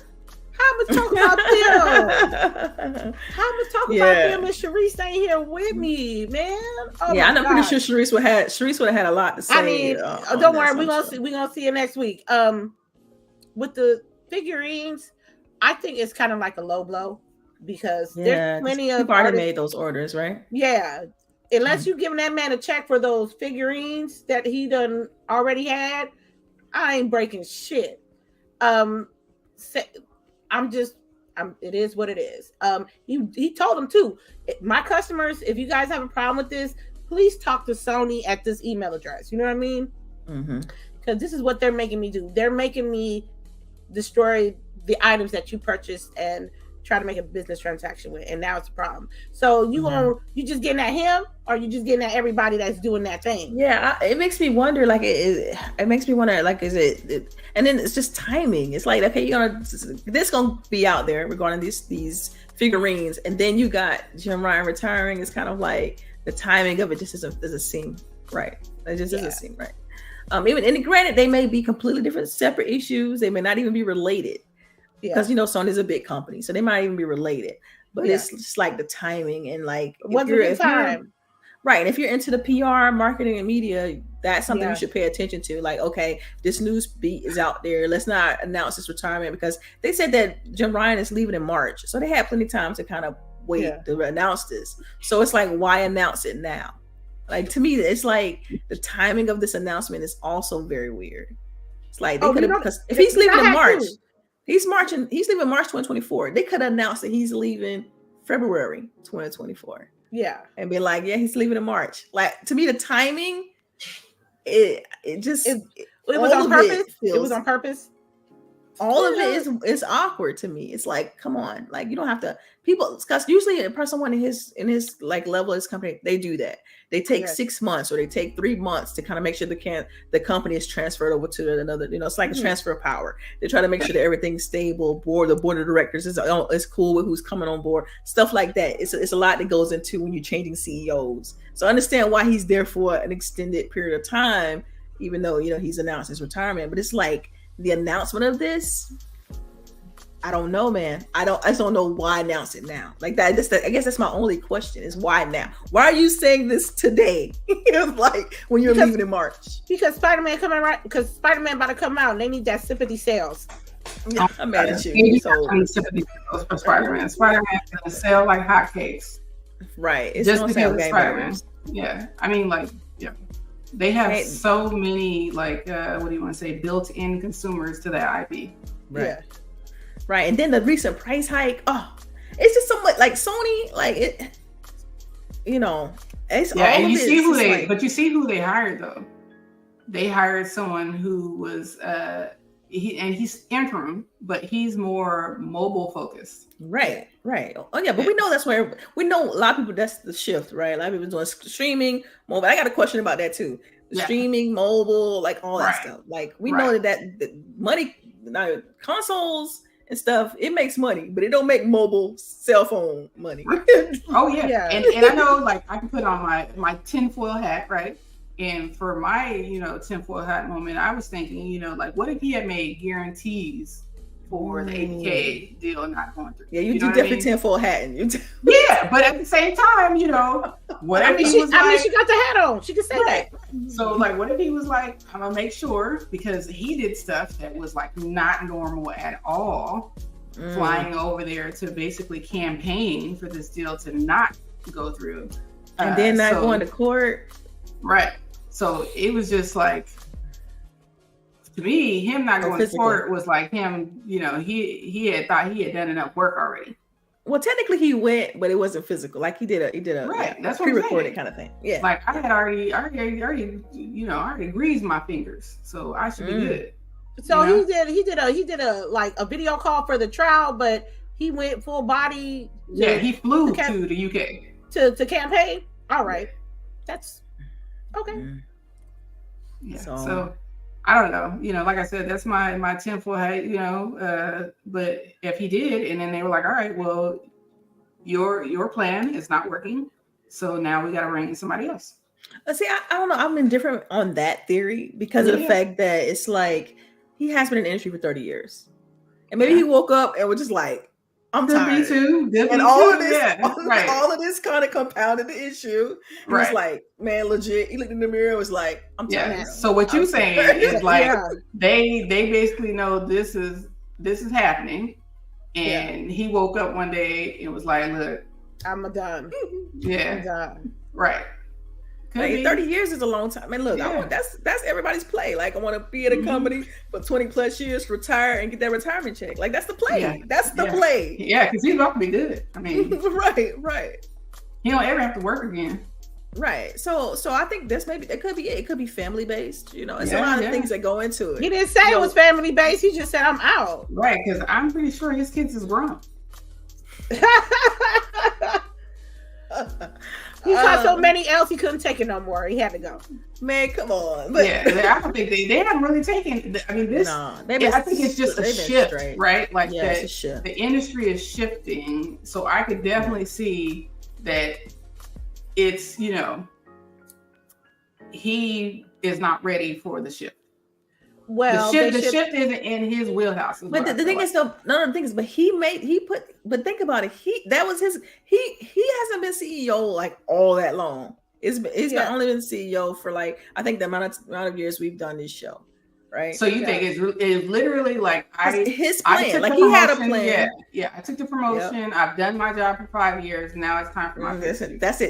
How much talk about them? How much talk about them and CHAREECE ain't here with me, man? Oh yeah, I'm pretty sure CHAREECE would have had a lot to say. I mean, don't worry, we're gonna see it next week. With the figurines, I think it's kind of like a low blow because there's plenty of people already made those orders, right? Yeah, unless you're giving that man a check for those figurines that he done already had, I ain't breaking shit. It is what it is. He told them too. My customers, if you guys have a problem with this, please talk to Sony at this email address. You know what I mean? Because this is what they're making me do. They're making me destroy the items that you purchased and try to make a business transaction with, and now it's a problem. So you just getting at him, or you just getting at everybody that's doing that thing? Yeah, it makes me wonder. Like it makes me wonder. Like, is it? And then it's just timing. It's like, okay, this gonna be out there regarding these figurines, and then you got Jim Ryan retiring. It's kind of like the timing of it just doesn't seem right. It just doesn't seem right. And granted, they may be completely different, separate issues. They may not even be related. Because Sony's a big company, so they might even be related. But it's just like the timing and like if you're into the PR, marketing, and media, that's something you should pay attention to. Like, okay, this news beat is out there. Let's not announce his retirement because they said that Jim Ryan is leaving in March, so they had plenty of time to kind of wait to announce this. So it's like, why announce it now? Like, to me, it's like the timing of this announcement is also very weird. It's like they could have, because if he's leaving in March. He's leaving March 2024. They could announce that he's leaving February 2024. Yeah. And be like, yeah, he's leaving in March. Like, to me, the timing, it was on purpose. It was on purpose. All of it is awkward to me. It's like, come on, like you don't have to. People, because usually a person in his like level of his company, they do that. They take 6 months or they take 3 months to kind of make sure the company is transferred over to another. It's like a transfer of power. They try to make sure that everything's stable. The board of directors is cool with who's coming on board. Stuff like that. It's a lot that goes into when you're changing CEOs. So I understand why he's there for an extended period of time, even though he's announced his retirement. But it's like the announcement of this. I don't know, man. I just don't know why announce it now. Like that. I guess that's my only question is why now? Why are you saying this today? Like when you're leaving in March? Because Spider-Man coming right. Because Spider-Man about to come out, and they need that sympathy sales. Yeah, I'm mad at you. Sympathy sales for Spider-Man. Spider-Man's gonna sell like hotcakes. Right. It's just because of Spider-Man. Yeah. I mean, like, yeah. They have so many, like, what do you want to say, built-in consumers to that IP. Right. Yeah. Right. And then the recent price hike. Oh, it's just so much like Sony, like it, you know, it's all and of you this. See who they, but you see who they hired though. They hired someone who was, he's interim, but he's more mobile focused. Right. Right. Oh yeah, but we know that's where we know a lot of people. That's the shift, right? A lot of people doing streaming, mobile. I got a question about that too. Streaming, mobile, like all that stuff. Like we know that money, now consoles and stuff, it makes money, but it don't make mobile cell phone money. Oh yeah. And I know, like, I can put on my tinfoil hat, right? And for my, tinfoil hat moment, I was thinking, like, what if he had made guarantees for the 80K deal not going through? Yeah, you do definitely tinfoil hat. Yeah, but at the same time, whatever he was like, she got the hat on. She can say that. So, like, what if he was like, I'm gonna make sure, because he did stuff that was like not normal at all, flying over there to basically campaign for this deal to not go through, and then not going to court. Right. So it was just like, to me, him not going to court was like him, he had thought he had done enough work already. Well, technically he went, but it wasn't physical. Like he did a right. That's what pre-recorded kind of thing. Yeah. Like I had already greased my fingers, so I should be good. So he did a video call for the trial, but he went full body. He flew to the UK to campaign. All right, that's okay. Yeah. So I don't know. Like I said, that's my tinfoil hat. But if he did, and then they were like, all right, well, your plan is not working, so now we got to bring in somebody else. See, I don't know. I'm indifferent on that theory because of the fact that it's like he has been in the industry for 30 years, and maybe he woke up and was just like, I'm tired. Me too. And all of this kind of compounded the issue. He was like, man, legit. He looked in the mirror and was like, I'm tired. Yeah. So what you're saying is like they basically know this is happening, and he woke up one day and was like, look, I'm done. Yeah. I'm done. Right. Like 30 years is a long time. Man, look, that's everybody's play. Like, I want to be at a company for 20 plus years, retire, and get that retirement check. Like, that's the play. Yeah. That's the play. Yeah, because he's about to be good. I mean, right. He don't ever have to work again. Right. So I think this it could be it could be family based. It's a lot of things that go into it. He didn't say it was family based. He just said I'm out. Right, because I'm pretty sure his kids is grown. He got so many L's he couldn't take it no more. He had to go. Man, come on. But I don't think they haven't really taken. I mean, this. No, I think it's just a shift, right? Like the industry is shifting, so I could definitely see that it's he is not ready for the shift. Well, the shift isn't in his wheelhouse. But the thing is, but think about it. He hasn't been CEO like all that long. He's only been CEO for like, I think the amount of years we've done this show, right? So you think it's literally like his plan? Like he had a plan. Yeah. I took the promotion. Yep. I've done my job for 5 years. Now it's time for my. That's it. That's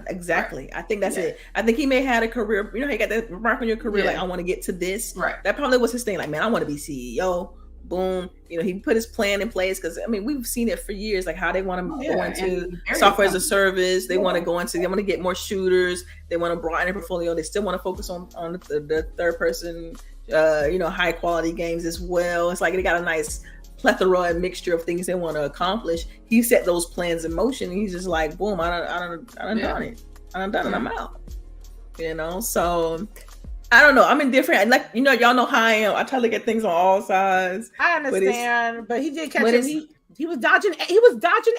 exactly. Right. I think that's it. I think he may have had a career. He got that mark on your career. Like I want to get to this. Right. That probably was his thing. Like, man, I want to be CEO. Boom. He put his plan in place because we've seen it for years. Like how they want to go into software as a service. They want to go into. They want to get more shooters. They want to broaden their portfolio. They still want to focus on the third person. High quality games as well. It's like they got a nice plethora and mixture of things they want to accomplish. He set those plans in motion. He's just like, boom, I done done it. I done done it. I'm out. So I don't know. I'm indifferent. Like y'all know how I am. I try to look at things on all sides. I understand, but he did catch it. He was dodging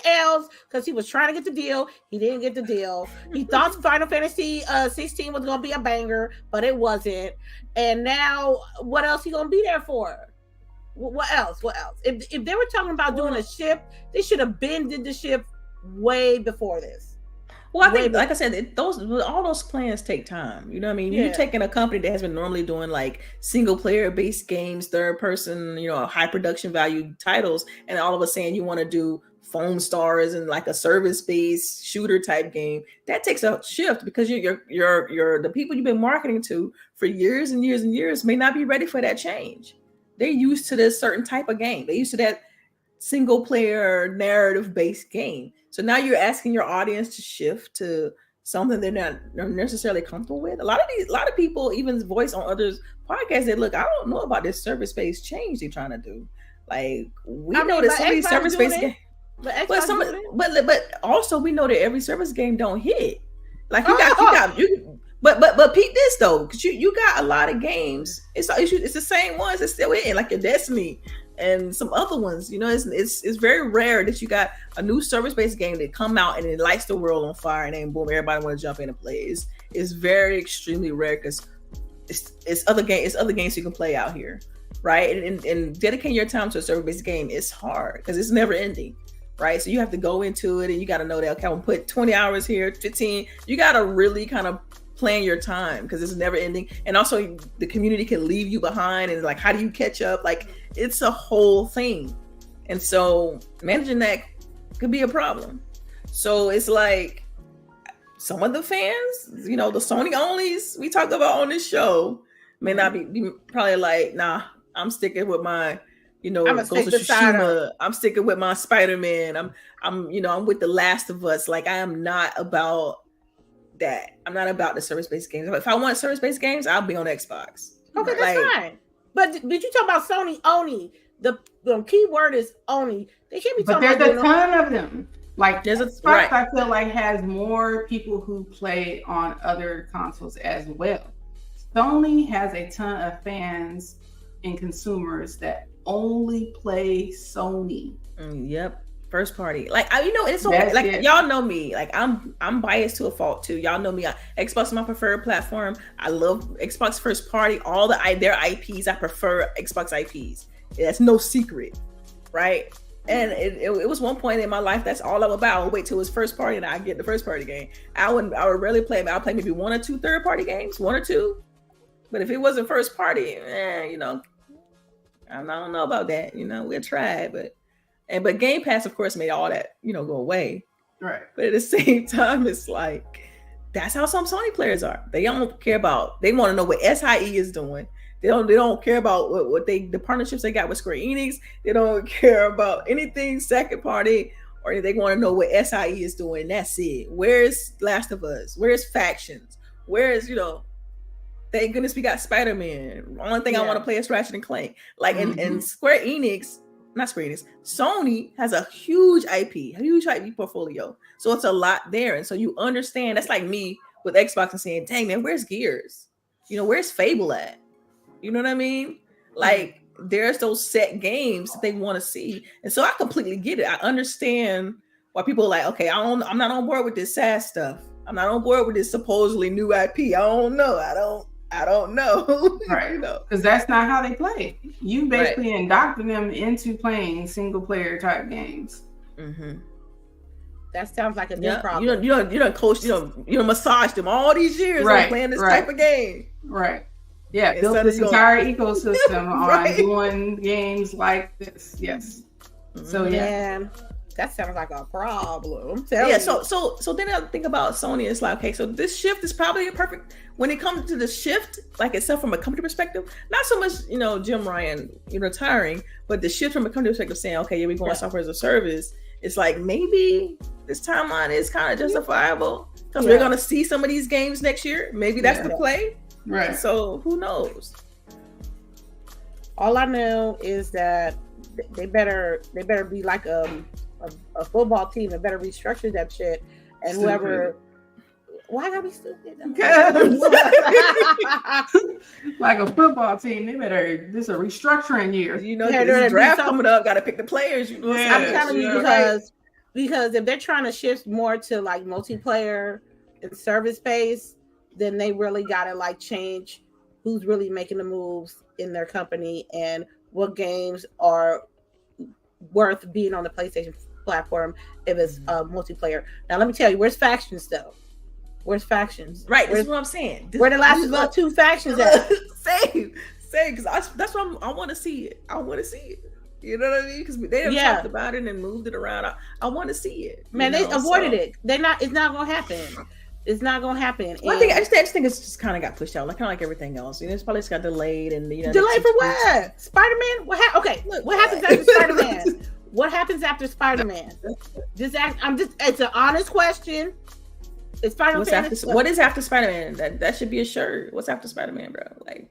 L's because he was trying to get the deal. He didn't get the deal. He thought Final Fantasy 16 was gonna be a banger, but it wasn't. And now, what else he gonna be there for? What else? If they were talking about doing a shift, they should have did the shift way before this. Well, I think, like I said, all those plans take time. You know what I mean? Yeah. You're taking a company that has been normally doing like single player based games, third person, high production value titles, and all of a sudden you want to do Foam Stars and like a service based shooter type game. That takes a shift because you're the people you've been marketing to for years and years and years may not be ready for that change. They're used to this certain type of game. They're used to that single player narrative based game. So now you're asking your audience to shift to something they're not necessarily comfortable with. A lot of people even voice on others podcasts that, look, I don't know about this service based change they're trying to do. Like we know that some of these service based games, but also we know that every service game don't hit. Like but peep this though, because you got a lot of games. It's the same ones that's still in, like your Destiny and some other ones. It's very rare that you got a new service-based game that come out and it lights the world on fire and then boom, everybody want to jump in and play. It's very extremely rare because it's other games you can play out here, right? And dedicating your time to a service-based game is hard because it's never ending, right? So you have to go into it and you got to know that, okay, I'm gonna put 20 hours here, 15. You got to really kind of plan your time because it's never ending. And also the community can leave you behind, and like, how do you catch up? Like, it's a whole thing. And so managing that could be a problem. So it's like some of the fans, the Sony onlys we talk about on this show may not be probably like, nah, I'm sticking with my, Ghost of Tsushima. I'm sticking with my Spider-Man. I'm with The Last of Us. Like, I am not about that. I'm not about the service-based games. If I want service-based games, I'll be on Xbox. Okay, that's fine. But did you talk about Sony only? The key word is only. They can't be talking about. But there's a ton of them. Like, there's Xbox, right. I feel like has more people who play on other consoles as well. Sony has a ton of fans and consumers that only play Sony. Yep. First party, like it's so, like it. Y'all know me. Like I'm biased to a fault too. Y'all know me. Xbox is my preferred platform. I love Xbox first party. All their IPs, I prefer Xbox IPs. That's no secret, right? And it was one point in my life that's all I'm about. I'll wait till it's first party and I get the first party game. I would rarely play. I'll play maybe one or two third party games, one or two. But if it wasn't first party, I don't know about that. We'll try, but Game Pass, of course, made all that, go away. Right. But at the same time, it's like, that's how some Sony players are. They don't care about, they want to know what SIE is doing. They don't care about what the partnerships they got with Square Enix. They don't care about anything second party, or they want to know what SIE is doing. That's it. Where's Last of Us? Where's Factions? Where's, thank goodness we got Spider-Man. The only thing I want to play is Ratchet and Clank. Like, and Square Enix, not Square Enix, Sony has a huge IP portfolio. So it's a lot there. And so you understand, that's like me with Xbox and saying, dang man, where's Gears? Where's Fable at? You know what I mean? Like, there's those set games that they want to see. And so I completely get it. I understand why people are like, okay, I'm not on board with this SaaS stuff. I'm not on board with this supposedly new IP. I don't know. I don't know. Right. Because that's not how they play. You basically indoctrinate them into playing single player type games. Mm-hmm. That sounds like a new problem. You don't coach, you massage them all these years on playing this type of game. Right. Yeah. Built this entire ecosystem on doing games like this. Yes. So Man, that sounds like a problem. You. So then I think about Sony. It's like, okay, so this shift is probably a perfect when it comes to the shift, like itself from a company perspective. Not so much, Jim Ryan retiring, but the shift from a company perspective, saying, okay, we're going software as a service. It's like maybe this timeline is kind of justifiable because we're going to see some of these games next year. Maybe that's the play. Right. So who knows? All I know is that they better be like a football team and better restructure that shit. And stupid. Whoever, why gotta be stupid? Like a football team, they better. This is a restructuring year. There's a draft coming up. Got to pick the players. I'm telling you because if they're trying to shift more to like multiplayer and service based, then they really gotta like change who's really making the moves in their company and what games are worth being on the PlayStation platform if it's multiplayer. Now, let me tell you, where's factions though? Where's factions? Right, this is what I'm saying. Where the last of the 2 factions at? Same, because that's what I want to see it. I want to see it. You know what I mean? Because they have talked about it and moved it around. I want to see it. Man, they avoided it. It's not gonna happen. It's not gonna happen. Well, I just think it's just kind of got pushed out, kind of like everything else. It's probably just got delayed and delayed for what? Spider-Man? What happens after Spider-Man? What happens after Spider-Man? It's an honest question. It's Final Fantasy. What is after Spider-Man? That should be a shirt. What's after Spider-Man, bro? Like,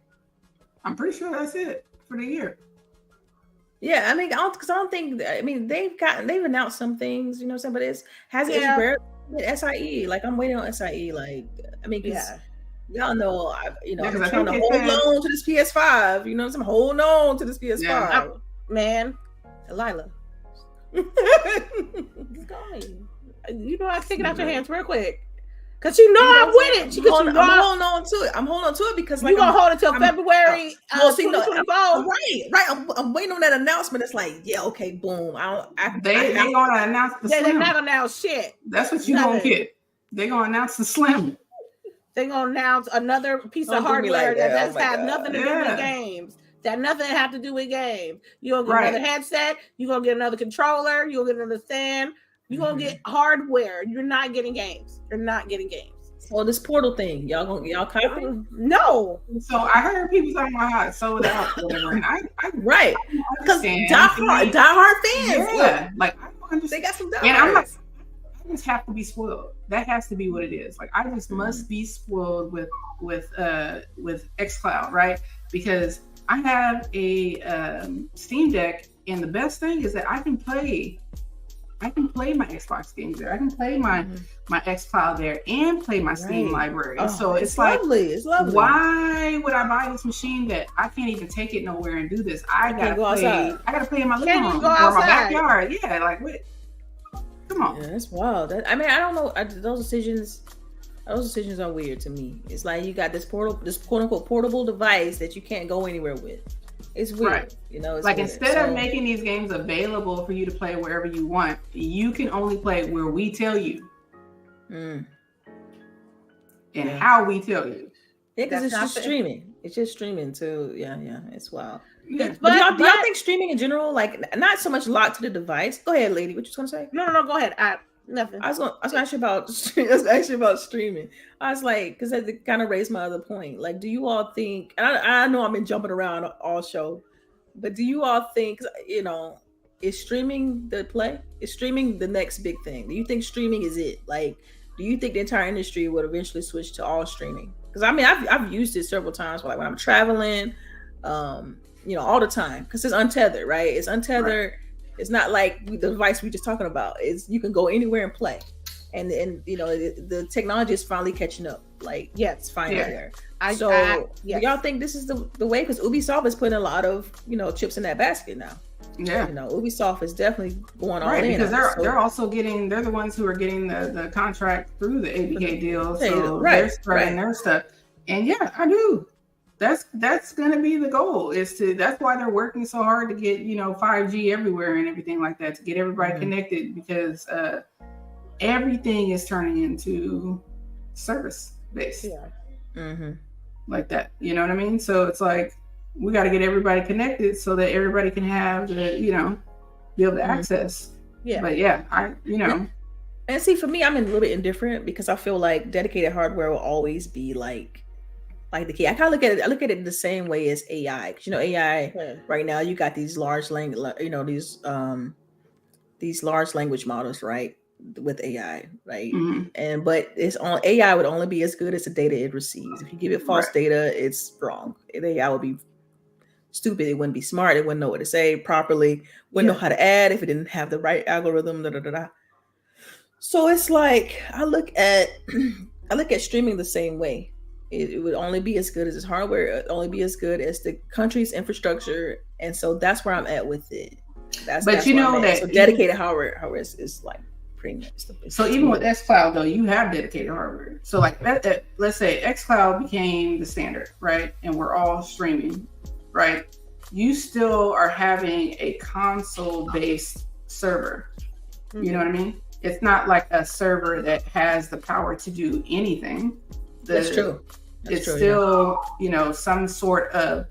I'm pretty sure that's it for the year. Yeah, I mean, they've announced some things, you know what I'm saying, but it's rare SIE. Like, I'm waiting on SIE. Like, I mean, y'all know, I'm trying to hold on to this PS5. You know what I'm saying? Holding on to this PS5. Yeah. Man, Delilah. You know, I take it out your hands real quick. Because you know I'm with it. I'm holding on to it. I'm holding on to it because you're going to hold it till February 2024. Right. I'm waiting on that announcement. It's like, yeah, okay, boom. They ain't going to announce the Slim. They're not going to announce shit. That's what you're going to get. They're going to announce the Slim. They're going to announce another piece of hardware that has nothing to do with games. That nothing have to do with games. You're going to get another headset. You're going to get another controller. You're going to get another stand. You're going to get hardware. You're not getting games. You're not getting games. So this Portal thing, y'all copying? No. So I heard people talking about how it sold out. And right. Because diehard fans. Yeah. Like, I don't understand. They got some diehards. And I just have to be spoiled. That has to be what it is. Like, I just must be spoiled with xCloud, right? Because I have a Steam Deck, and the best thing is that I can play my Xbox games there. I can play my xCloud there and play my Steam library. Oh, so it's lovely. It's lovely. Why would I buy this machine that I can't even take it nowhere and do this? I gotta play in my living room or my backyard. Yeah, like what? Come on. Yeah, that's wild. I don't know. Those decisions are weird to me. It's like you got this quote unquote portable device that you can't go anywhere with. It's weird, right. You know. It's like weird. Instead of making these games available for you to play wherever you want, you can only play where we tell you, and how we tell you. Yeah, because it's just streaming. It's just streaming too. Yeah, it's wild. Yeah. But do y'all think streaming in general, like not so much locked to the device? Go ahead, lady. What you gonna say? No, go ahead. Nothing. I was gonna ask you about streaming. I was like, because that kind of raised my other point. Like, do you all think? And I know I've been jumping around all show, but do you all think? Is streaming the play? Is streaming the next big thing? Do you think streaming is it? Like, do you think the entire industry would eventually switch to all streaming? Because I mean, I've used it several times. Like when I'm traveling, all the time. Because it's untethered, right? It's untethered. Right. It's not like the device we just talking about. You can go anywhere and play, and the technology is finally catching up. Like, it's finally there. Do y'all think this is the way? Because Ubisoft is putting a lot of chips in that basket now. Yeah, Ubisoft is definitely going all in because they're also getting. They're the ones who are getting the contract through the ABK deal, so they're spreading their stuff. And yeah, I do. That's going to be the goal. That's why they're working so hard to get 5G everywhere and everything like that, to get everybody connected, because everything is turning into service based, like that. You know what I mean? So it's like we got to get everybody connected so that everybody can have be able to access. Yeah, but And see, for me, I'm a little bit indifferent because I feel like dedicated hardware will always be like the key. I kind of look at it the same way as AI. Because AI right now, you got these large language, these large language models, right? With AI, right? Mm-hmm. But AI would only be as good as the data it receives. If you give it false data, it's wrong. AI would be stupid. It wouldn't be smart. It wouldn't know what to say properly. Wouldn't know how to add if it didn't have the right algorithm. So it's like I look at streaming the same way. It would only be as good as its hardware. It would only be as good as the country's infrastructure, and so that's where I'm at with it. That's so dedicated hardware is like pretty much. So even with xCloud though, you have dedicated hardware. So like let's say xCloud became the standard, right? And we're all streaming, right? you still are having a console-based server. Mm-hmm. You know what I mean? It's not like a server that has the power to do anything. That's true. It's still, some sort of,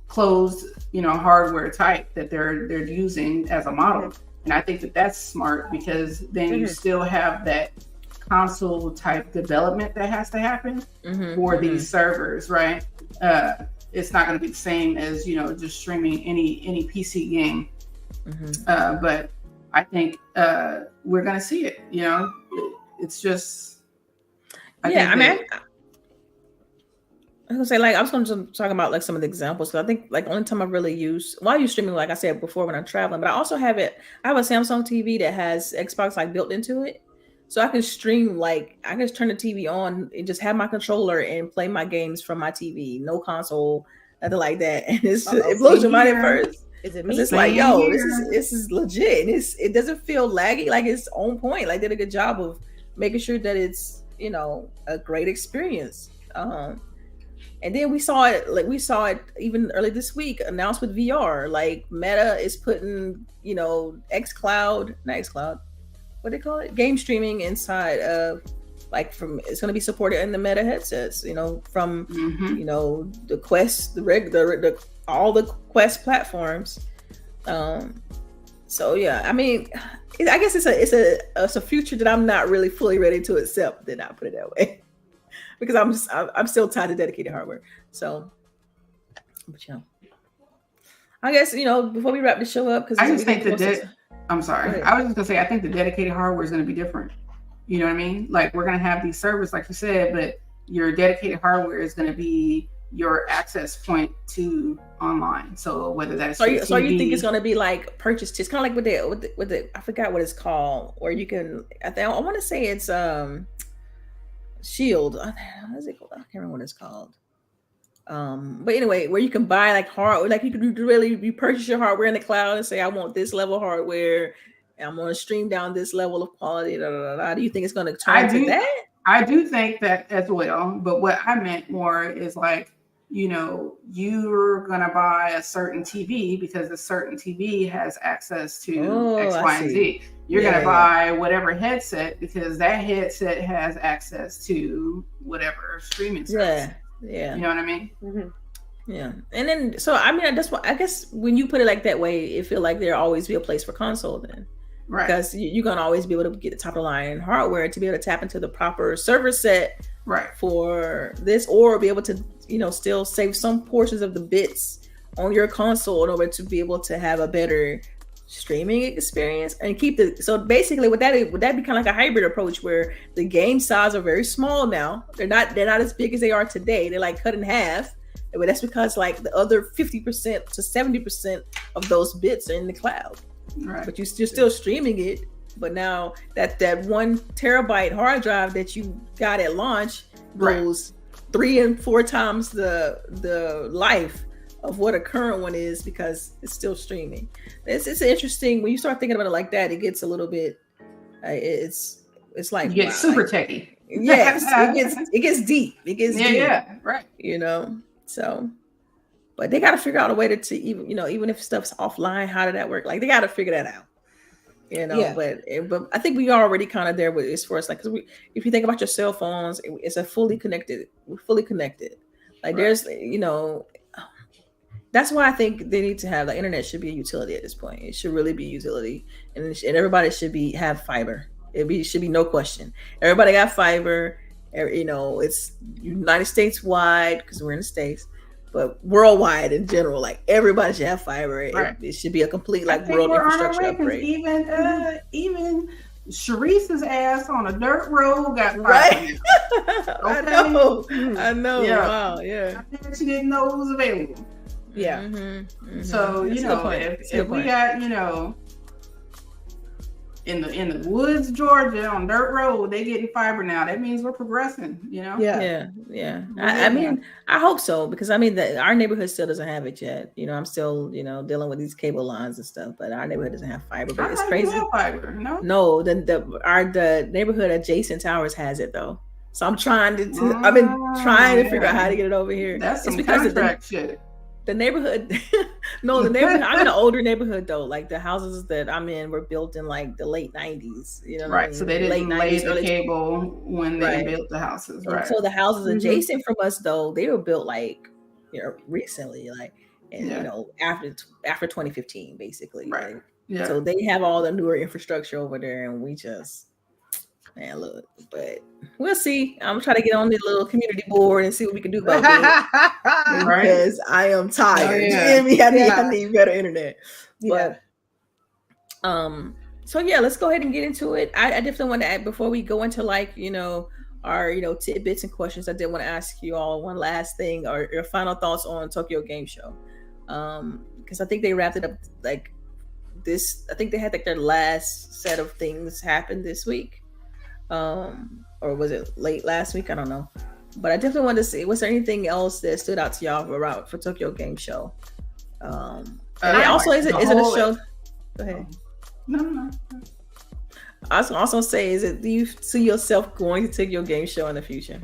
closed, hardware type that they're using as a model. And I think that that's smart, because then you still have that console type development that has to happen for these servers, right? It's not going to be the same as, just streaming any PC game. But I think we're going to see it, it's just, I was gonna say, I was going to talk about some of the examples. So I think only time I really use while you're streaming, like I said before, when I'm traveling, but I also have a Samsung TV that has Xbox built into it. So I can stream, I can just turn the TV on and just have my controller and play my games from my TV. No console, nothing like that. And it blows your mind at first. Is it me? It's yo, this is legit. And it doesn't feel laggy, it's on point. Did a good job of making sure that it's, a great experience. And then we saw it even early this week announced with VR. Meta is putting, not xCloud, what do they call it? Game streaming inside of it's going to be supported in the Meta headsets, from the Quest, all the Quest platforms. So yeah, I mean, I guess it's a future that I'm not really fully ready to accept. Did not put it that way. Because I'm still tied to dedicated hardware. So, but I guess before we wrap the show up, because I just think I'm sorry. I was just gonna say I think the dedicated hardware is gonna be different. You know what I mean? We're gonna have these servers, like you said, but your dedicated hardware is gonna be your access point to online. So whether that's so you think it's gonna be purchase? It's kind of with the I forgot what it's called, where you can. I want to say it's Shield. What is it called? I can't remember what it's called. But anyway, where you can buy hard, you can you purchase your hardware in the cloud and say, I want this level of hardware, and I'm going to stream down this level of quality. Do you think it's going to turn to that? I do think that as well. But what I meant more is you're going to buy a certain TV because a certain TV has access to X, Y, and Z. You're going to buy whatever headset because that headset has access to whatever streaming service. Yeah. You know what I mean? Mm-hmm. Yeah. And then, so, I mean, that's what, I guess when you put it that way, it feel like there'll always be a place for console then. Right. Because you're going to always be able to get the top of the line hardware to be able to tap into the proper server set for this, or be able to, still save some portions of the bits on your console in order to be able to have a better streaming experience and keep so basically would that be kind of like a hybrid approach where the game size are very small now. They're not as big as they are today. They're cut in half, but that's because the other 50% to 70% of those bits are in the cloud. Right. But you're still streaming it. But now that 1 terabyte hard drive that you got at launch goes 3 and 4 times the life of what a current one is, because it's still streaming. It's interesting when you start thinking about it like that. It gets a little bit. It's you get super techie. Yes, it gets deep. It gets deep. Yeah, right. So, but they got to figure out a way to even even if stuff's offline, how did that work? They got to figure that out. But I think we are already kind of there with as far as because if you think about your cell phones, it's a fully connected. There's that's why I think they need to have the internet should be a utility at this point. It should really be a utility, and everybody should have fiber. Should be no question. Everybody got fiber. It's United States wide because we're in the States, but worldwide in general, everybody should have fiber. Right. It should be a complete world infrastructure upgrade. Even CHAREECE's ass on a dirt road got fiber. Right. Okay? I know. Yeah. Wow. Yeah. She didn't know it was available. Yeah. Mm-hmm. So if we got in the woods, Georgia, on dirt road, they getting fiber now. That means we're progressing. Yeah. I mean, I hope so, because I mean our neighborhood still doesn't have it yet. I'm still dealing with these cable lines and stuff, but our neighborhood doesn't have fiber. But it's crazy. Have fiber, no. No, the neighborhood adjacent to ours has it though. So I've been trying to figure out how to get it over here. That's some contract shit. the neighborhood. No, the neighborhood. I'm in an older neighborhood though. Like the houses that I'm in were built in like the late 90s. You know, right? I mean? So they didn't lay the cable when they built the houses, right? And so the houses adjacent from us though, they were built like recently, like and after 2015, basically, right? Like, yeah. So they have all the newer infrastructure over there, and we just. Man, look, but we'll see. I'm trying to get on the little community board and see what we can do about it. Because I am tired. You hear me? I need better internet. But so yeah, let's go ahead and get into it. I definitely want to add before we go into like, our tidbits and questions. I did want to ask you all one last thing, or your final thoughts on Tokyo Game Show. Because I think they wrapped it up like this. I think they had like their last set of things happen this week. Or was it late last week? I don't know, but I definitely wanted to see, was there anything else that stood out to y'all for Tokyo Game Show? Also, is it a show? Go ahead. No. I was also say, do you see yourself going to Tokyo Game Show in the future?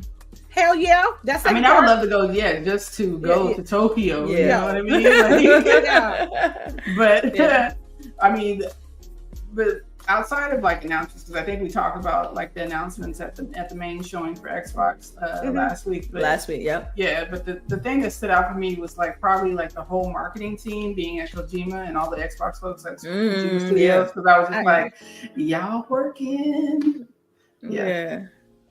Hell yeah! I would love to go. Yeah, just to go to Tokyo. Yeah. You know what I mean? Like, but I mean, but outside of like announcements, because I think we talked about like the announcements at the main showing for Xbox last week. But, yeah. But the thing that stood out for me was like probably like the whole marketing team being at Kojima and all the Xbox folks at Kojima Studios, because I was just like, y'all working. Yeah,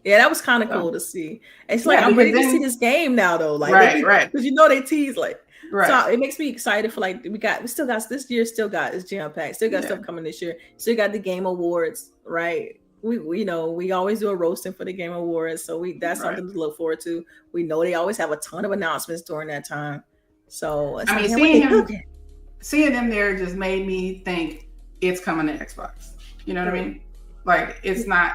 that was kind of cool to see. It's like I'm ready to see this game now, though. Like, right, because they tease like. Right. So it makes me excited for like we still got this year, still got it's jam packed, still got stuff coming this year, still got the Game Awards, right? We always do a roasting for the Game Awards, so that's something to look forward to. We know they always have a ton of announcements during that time. So seeing them there just made me think it's coming to Xbox. You know what I mean? Like it's not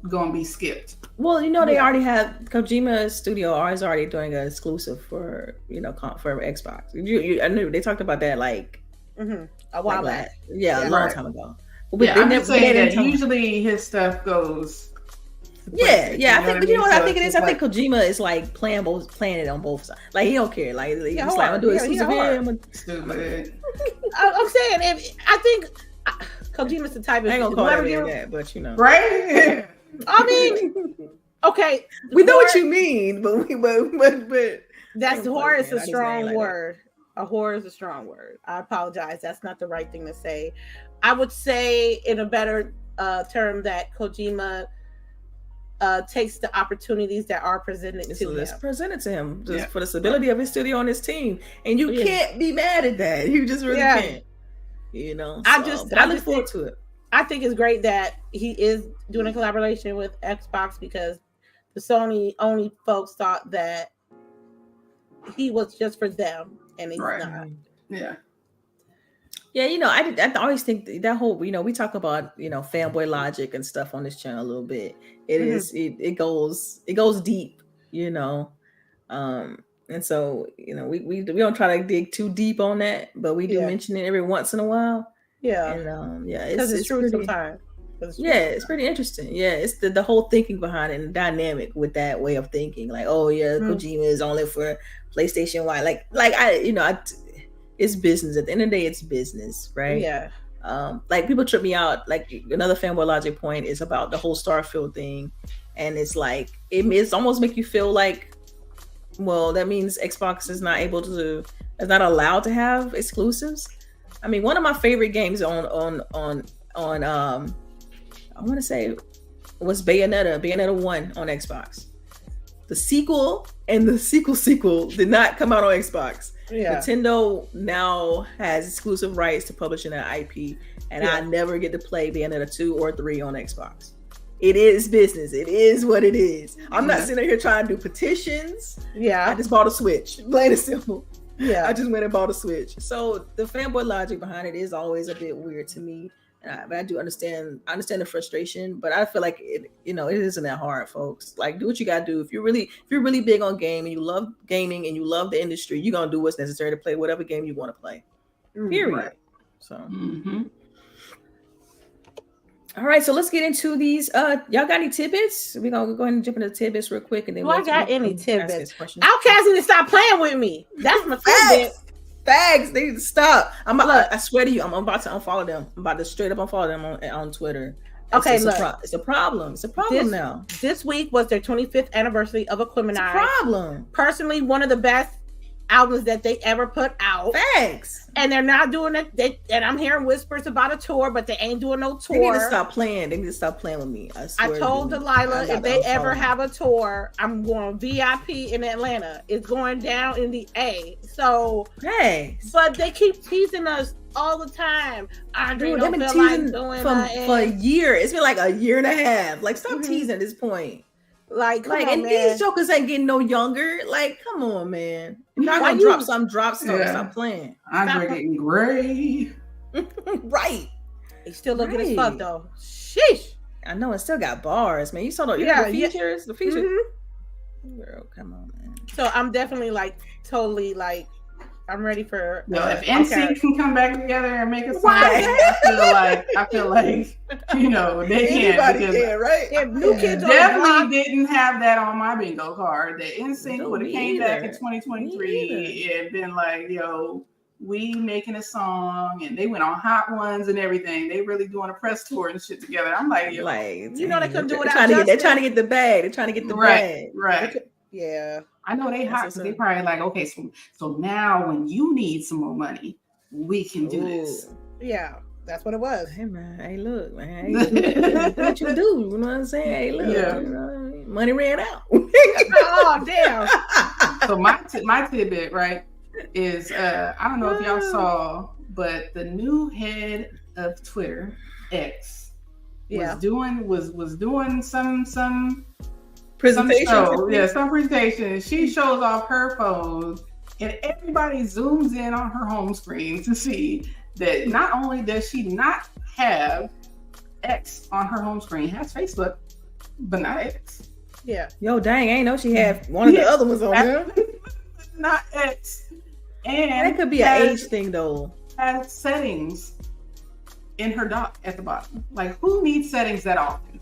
going to be skipped. Well, they already have Kojima Studio is already doing an exclusive for for Xbox. I knew they talked about that like a while back. A long time ago. I'm just saying that usually his stuff goes. I think what I think it is. I think Kojima is like playing it on both sides. Like he don't care. Like he's like, I'm gonna do exclusive here. Stupid. I'm saying I think Kojima's the type of I ain't gonna call that, but right. I mean, okay, we know what you mean, but that's horror is a strong word. A horror is a strong word. I apologize. That's not the right thing to say. I would say in a better term that Kojima takes the opportunities that are presented to him. Presented to him just for the stability of his studio and his team, and you can't be mad at that. You just really can't. I look forward to it. I think it's great that he is doing a collaboration with Xbox, because the Sony only folks thought that he was just for them, and he's not. Yeah. I always think that whole, we talk about, fanboy logic and stuff on this channel a little bit. It goes deep, and so, we don't try to dig too deep on that, but we do mention it every once in a while. Yeah. And it's true sometimes. It's pretty interesting. Yeah, it's the whole thinking behind it and dynamic with that way of thinking. Like, Kojima is only for PlayStation Y. It's business. At the end of the day, it's business, right? Yeah. Like people trip me out. Like another fanboy logic point is about the whole Starfield thing, and it's like it's almost make you feel like, well, that means Xbox is not allowed to have exclusives. I mean, one of my favorite games on I want to say was Bayonetta 1 on Xbox. The sequel and the sequel did not come out on Xbox. Yeah. Nintendo now has exclusive rights to publishing that IP, and I never get to play Bayonetta 2 or 3 on Xbox. It is business. It is what it is. I'm not sitting here trying to do petitions. Yeah. I just bought a Switch. Plain and simple. Yeah. I just went and bought a Switch. So the fanboy logic behind it is always a bit weird to me. But I do understand. I understand the frustration, but I feel like it isn't that hard, folks. Like, do what you gotta do. If you're really big on game and you love gaming and you love the industry, you're gonna do what's necessary to play whatever game you want to play. Period. Right. So. Mm-hmm. All right, so let's get into these. Y'all got any tidbits? We're gonna go ahead and jump into the tidbits real quick, and then I got any tidbits? Outcast need to stop playing with me. That's my tidbit. Facts. They need to stop. I swear to you, I'm about to unfollow them. I'm about to straight up unfollow them on Twitter. Okay, it's a problem. It's a problem now. This week was their 25th anniversary of Equimini. It's a problem. Personally, one of the best albums that they ever put out. Facts. And they're not doing it. And I'm hearing whispers about a tour, but they ain't doing no tour. They need to stop playing. They need to stop playing with me. I told Delilah if they ever have a tour, I'm going VIP in Atlanta. It's going down in the A. So, hey, but they keep teasing us all the time. Andre Dude, don't feel like doing for a year. It's been like a year and a half. Like, stop teasing at this point. Like, and these jokers ain't getting no younger. Like, come on, man. If you're not gonna drop something, drop stuff. Yeah. Stop playing. Andre getting gray. Right. He still looking as fuck though. Sheesh. I know it still got bars, man. You saw the features? The features. Girl, come on, man. So I'm definitely like totally like I'm ready for. If NSYNC can come back together and make a song, I feel like you know they can. Right? If new kids definitely didn't have that on my bingo card. The NSYNC would have came back in 2023 and been like, "Yo, we making a song," and they went on Hot Ones and everything. They really doing a press tour and shit together. I'm like, you know, they couldn't do it. They're trying to get the bag. They're trying to get the bag. Right. Yeah. I know they hot. They probably like, okay, so now when you need some more money, we can do this. Yeah, that's what it was. Hey man, hey look, man, hey, what you do? You know what I'm saying? Hey look, you know what I mean? Money ran out. Oh damn. So my tidbit, right, is I don't know if y'all saw, but the new head of Twitter, X, was doing some presentation. Some presentation. She shows off her phone, and everybody zooms in on her home screen to see that not only does she not have X on her home screen, has Facebook, but not X. Yeah. Yo, dang, I ain't know she had one of the other ones on there. Not X. And that could be an age thing though. Has settings in her dock at the bottom. Like, who needs settings that often?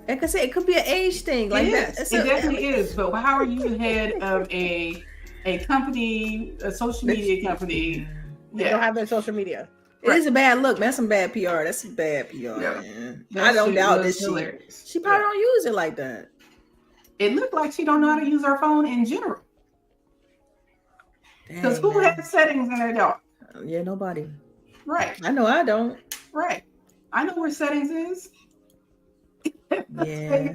Like I said, it could be an age thing. Like that. It definitely is. But how are you the head of a company, a social media company? They don't have their social media. It is a bad look, man. That's some bad PR. That's some bad PR, man. I don't doubt this shit. She probably don't use it like that. It looked like she don't know how to use her phone in general. Because who has settings in their dock? Yeah, nobody. Right. I know I don't. Right. I know where settings is. Yeah.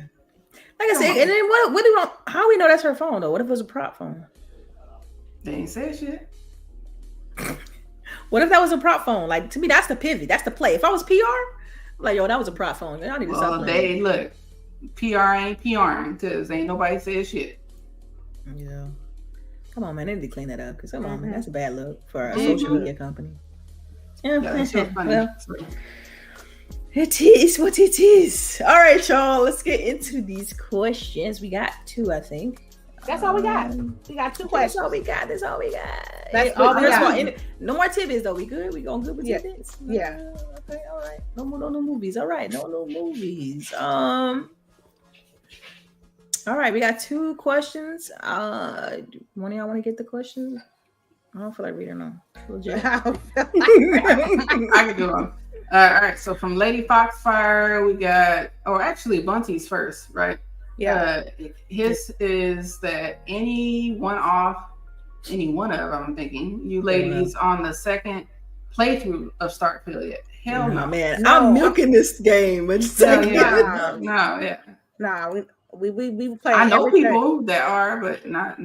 Like I said, and then what do we how we know that's her phone though? What if it was a prop phone? They ain't said shit. What if that was a prop phone? Like, to me, that's the pivot. That's the play. If I was PR, I'm like, yo, that was a prop phone. Y'all need to stop playing. Look, PR ain't PRing because ain't nobody said shit. Yeah. Come on, man. They need to clean that up because come on, man. That's a bad look for a social media company. Yeah, that's so funny. Well, it is what it is. All right, y'all. Let's get into these questions. We got 2, I think. That's all we got. We got 2 questions. That's all we got. That's all we got. That's all we got. No more tidbits though. We good? We going good with tidbits? Yeah. Okay. All right. No movies. All right. No movies. All right. We got 2 questions. One of y'all want to get the questions? I don't feel like reading them. I can do them. All right. So from Lady Foxfire, we got, or actually Bunty's first, right? Yeah. His is that any one of, I'm thinking, you ladies on the second playthrough of Starfield yet? Hell no, man. No. I'm milking this game. But we play. I know people that are, but not.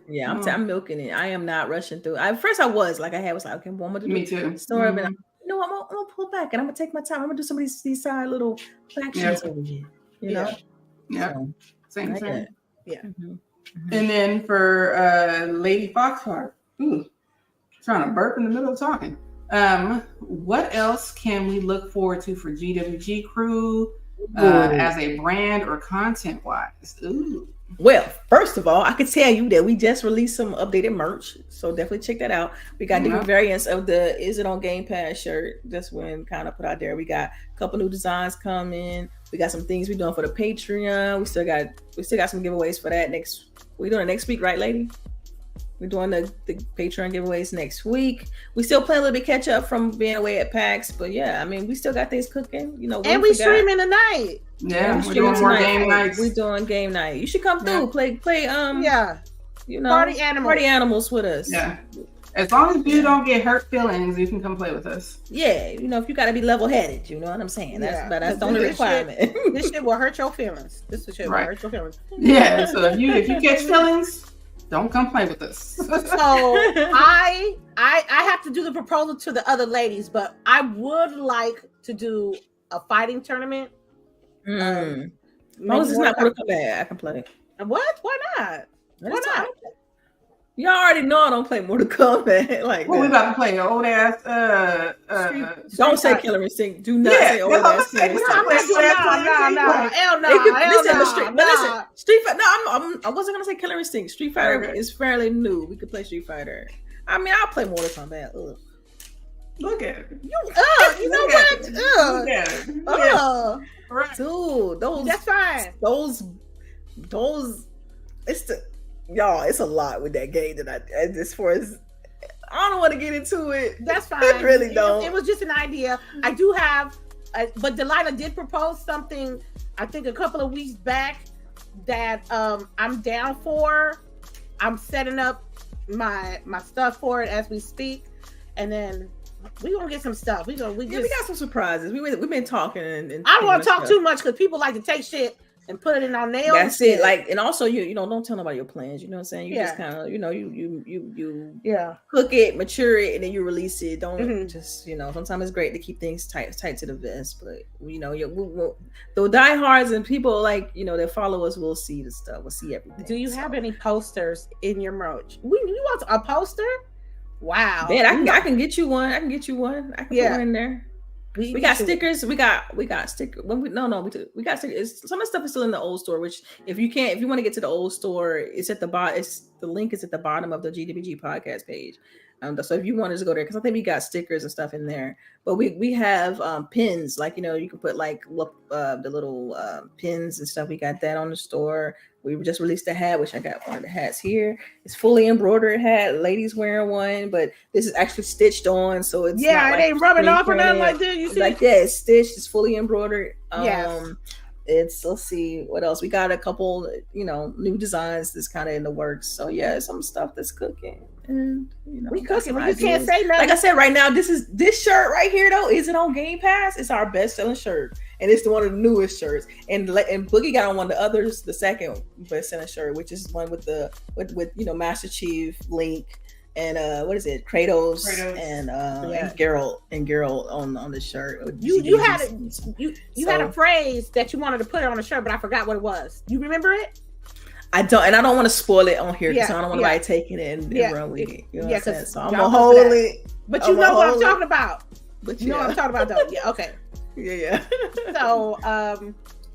Yeah, I'm milking it. I am not rushing through. First I was like, okay, well, I'm gonna do me too. Story, but I'm gonna pull back and I'm gonna take my time. I'm gonna do some of these side little factions over here. You know. Yeah. So, same. Yeah. Mm-hmm. And then for Lady Foxheart, trying to burp in the middle of talking. What else can we look forward to for GWG crew as a brand or content wise? Well, first of all, I could tell you that we just released some updated merch, so definitely check that out. We got different variants of the "Is It on Game Pass" shirt. That's when kind of put out there. We got a couple new designs coming. We got some things we're doing for the Patreon. We still got some giveaways for that. We're doing it next week, right, lady? We're doing the Patreon giveaways next week. We still playing a little bit catch up from being away at PAX, but yeah, I mean, we still got things cooking, you know. And we streaming tonight. Yeah, we're doing more game nights. We're doing game night. You should come through, play. Yeah, you know, party animals with us. Yeah, as long as you don't get hurt feelings, you can come play with us. Yeah, you know, if you got to be level headed, you know what I'm saying. That's the only requirement. This shit will hurt your feelings. This shit will hurt your feelings. Yeah, so if you catch feelings, don't come play with us. So I have to do the proposal to the other ladies, but I would like to do a fighting tournament. Moses not Mortal Kombat. I can play. What? Why not? Why not? Y'all already know I don't play Mortal Kombat. Like, we about to play an old ass. Don't say Killer Instinct. Do not say old ass. No. Listen, Street Fighter. No, I wasn't gonna say Killer Instinct. Street Fighter is fairly new. We could play Street Fighter. I mean, I'll play Mortal Kombat. Ugh. Look at it. You know what? Right. Dude, those. That's fine. Those. It's a lot with that game that as far as I don't want to get into it. That's fine. I really don't. It was just an idea. I do have, but Delilah did propose something. I think a couple of weeks back that I'm down for. I'm setting up my stuff for it as we speak, and then we gonna get some stuff. We got some surprises. We've been talking, and I don't want to talk too much because people like to take shit and put it in our nails. That's it. Like, and also you know, don't tell nobody your plans. You know what I'm saying? You just kind of, you know, you cook it, mature it, and then you release it. Don't just, you know. Sometimes it's great to keep things tight to the vest, but you know, the diehards and people like, you know, that follow us will see the stuff. We'll see everything. Do you have any posters in your merch? You want a poster? Wow. Man, I can get you one. I can put one in there. We got stickers. We got stickers. We got stickers. Some of the stuff is still in the old store. Which, if you want to get to the old store, it's at the bottom. The link is at the bottom of the GWG podcast page. So if you wanted to go there, because I think we got stickers and stuff in there. But we have pins, like, you know, you can put like the little pins and stuff. We got that on the store. We just released a hat, which I got one of the hats here. It's fully embroidered hat. Ladies wearing one, but this is actually stitched on, so it's it ain't rubbing off or nothing like that. You see, like it's stitched. It's fully embroidered. Yes. Let's see what else. We got a couple, you know, new designs that's kind of in the works. So yeah, some stuff that's cooking. And you know, we cooking. You can't say nothing. Like I said, right now, this shirt right here though isn't on Game Pass. It's our best selling shirt, and it's one of the newest shirts. And Boogie got on one of the others, the second best selling shirt, which is one with you know, Master Chief, Link, and what is it, Kratos. And Geralt on the shirt. You had a phrase that you wanted to put on the shirt, but I forgot what it was. You remember it? I don't want to spoil it on here because I don't want anybody taking it and run with it. You know what I'm saying? So I'm gonna hold it. But you know what I'm talking about. But you know what I'm talking about, though. Yeah. Okay. Yeah. So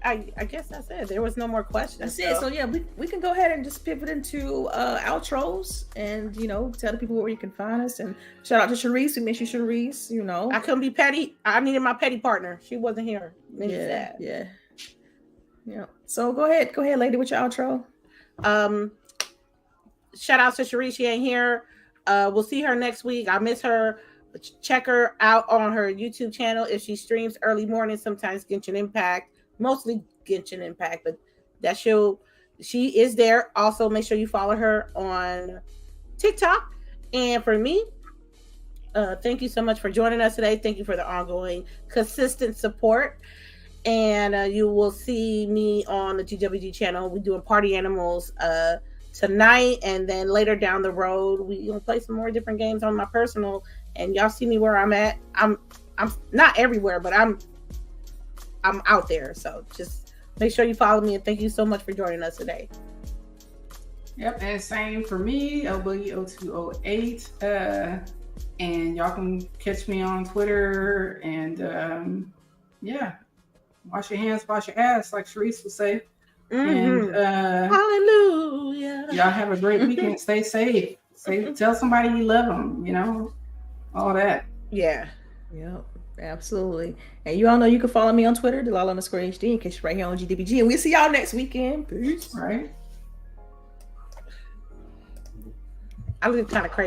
I guess that's it. There was no more questions. That's it. So yeah, we can go ahead and just pivot into outros and, you know, tell the people where you can find us, and shout out to CHAREECE. We miss you, CHAREECE. You know, I couldn't be petty. I needed my petty partner. She wasn't here. Yeah. So go ahead, lady, with your outro. Shout out to CHAREECE. She ain't here. We'll see her next week. I miss her. Check her out on her YouTube channel if she streams early morning, sometimes Genshin Impact, mostly Genshin Impact, but she is there. Also, make sure you follow her on TikTok. And for me, thank you so much for joining us today. Thank you for the ongoing consistent support. And you will see me on the GWG channel. We're doing Party Animals tonight, and then later down the road, we're gonna play some more different games on my personal. And y'all see me where I'm at. I'm not everywhere, but I'm out there. So just make sure you follow me, and thank you so much for joining us today. Yep, and same for me, LBOOGIE0208. And y'all can catch me on Twitter, and wash your hands, wash your ass, like CHAREECE would say. And hallelujah. Y'all have a great weekend. Stay safe. Tell somebody you love them, you know, all that. Yeah. Yep, absolutely. And you all know you can follow me on Twitter, Delilah_HD, in case you're right here on GWG. And we'll see y'all next weekend. Peace. All right. I look kind of crazy.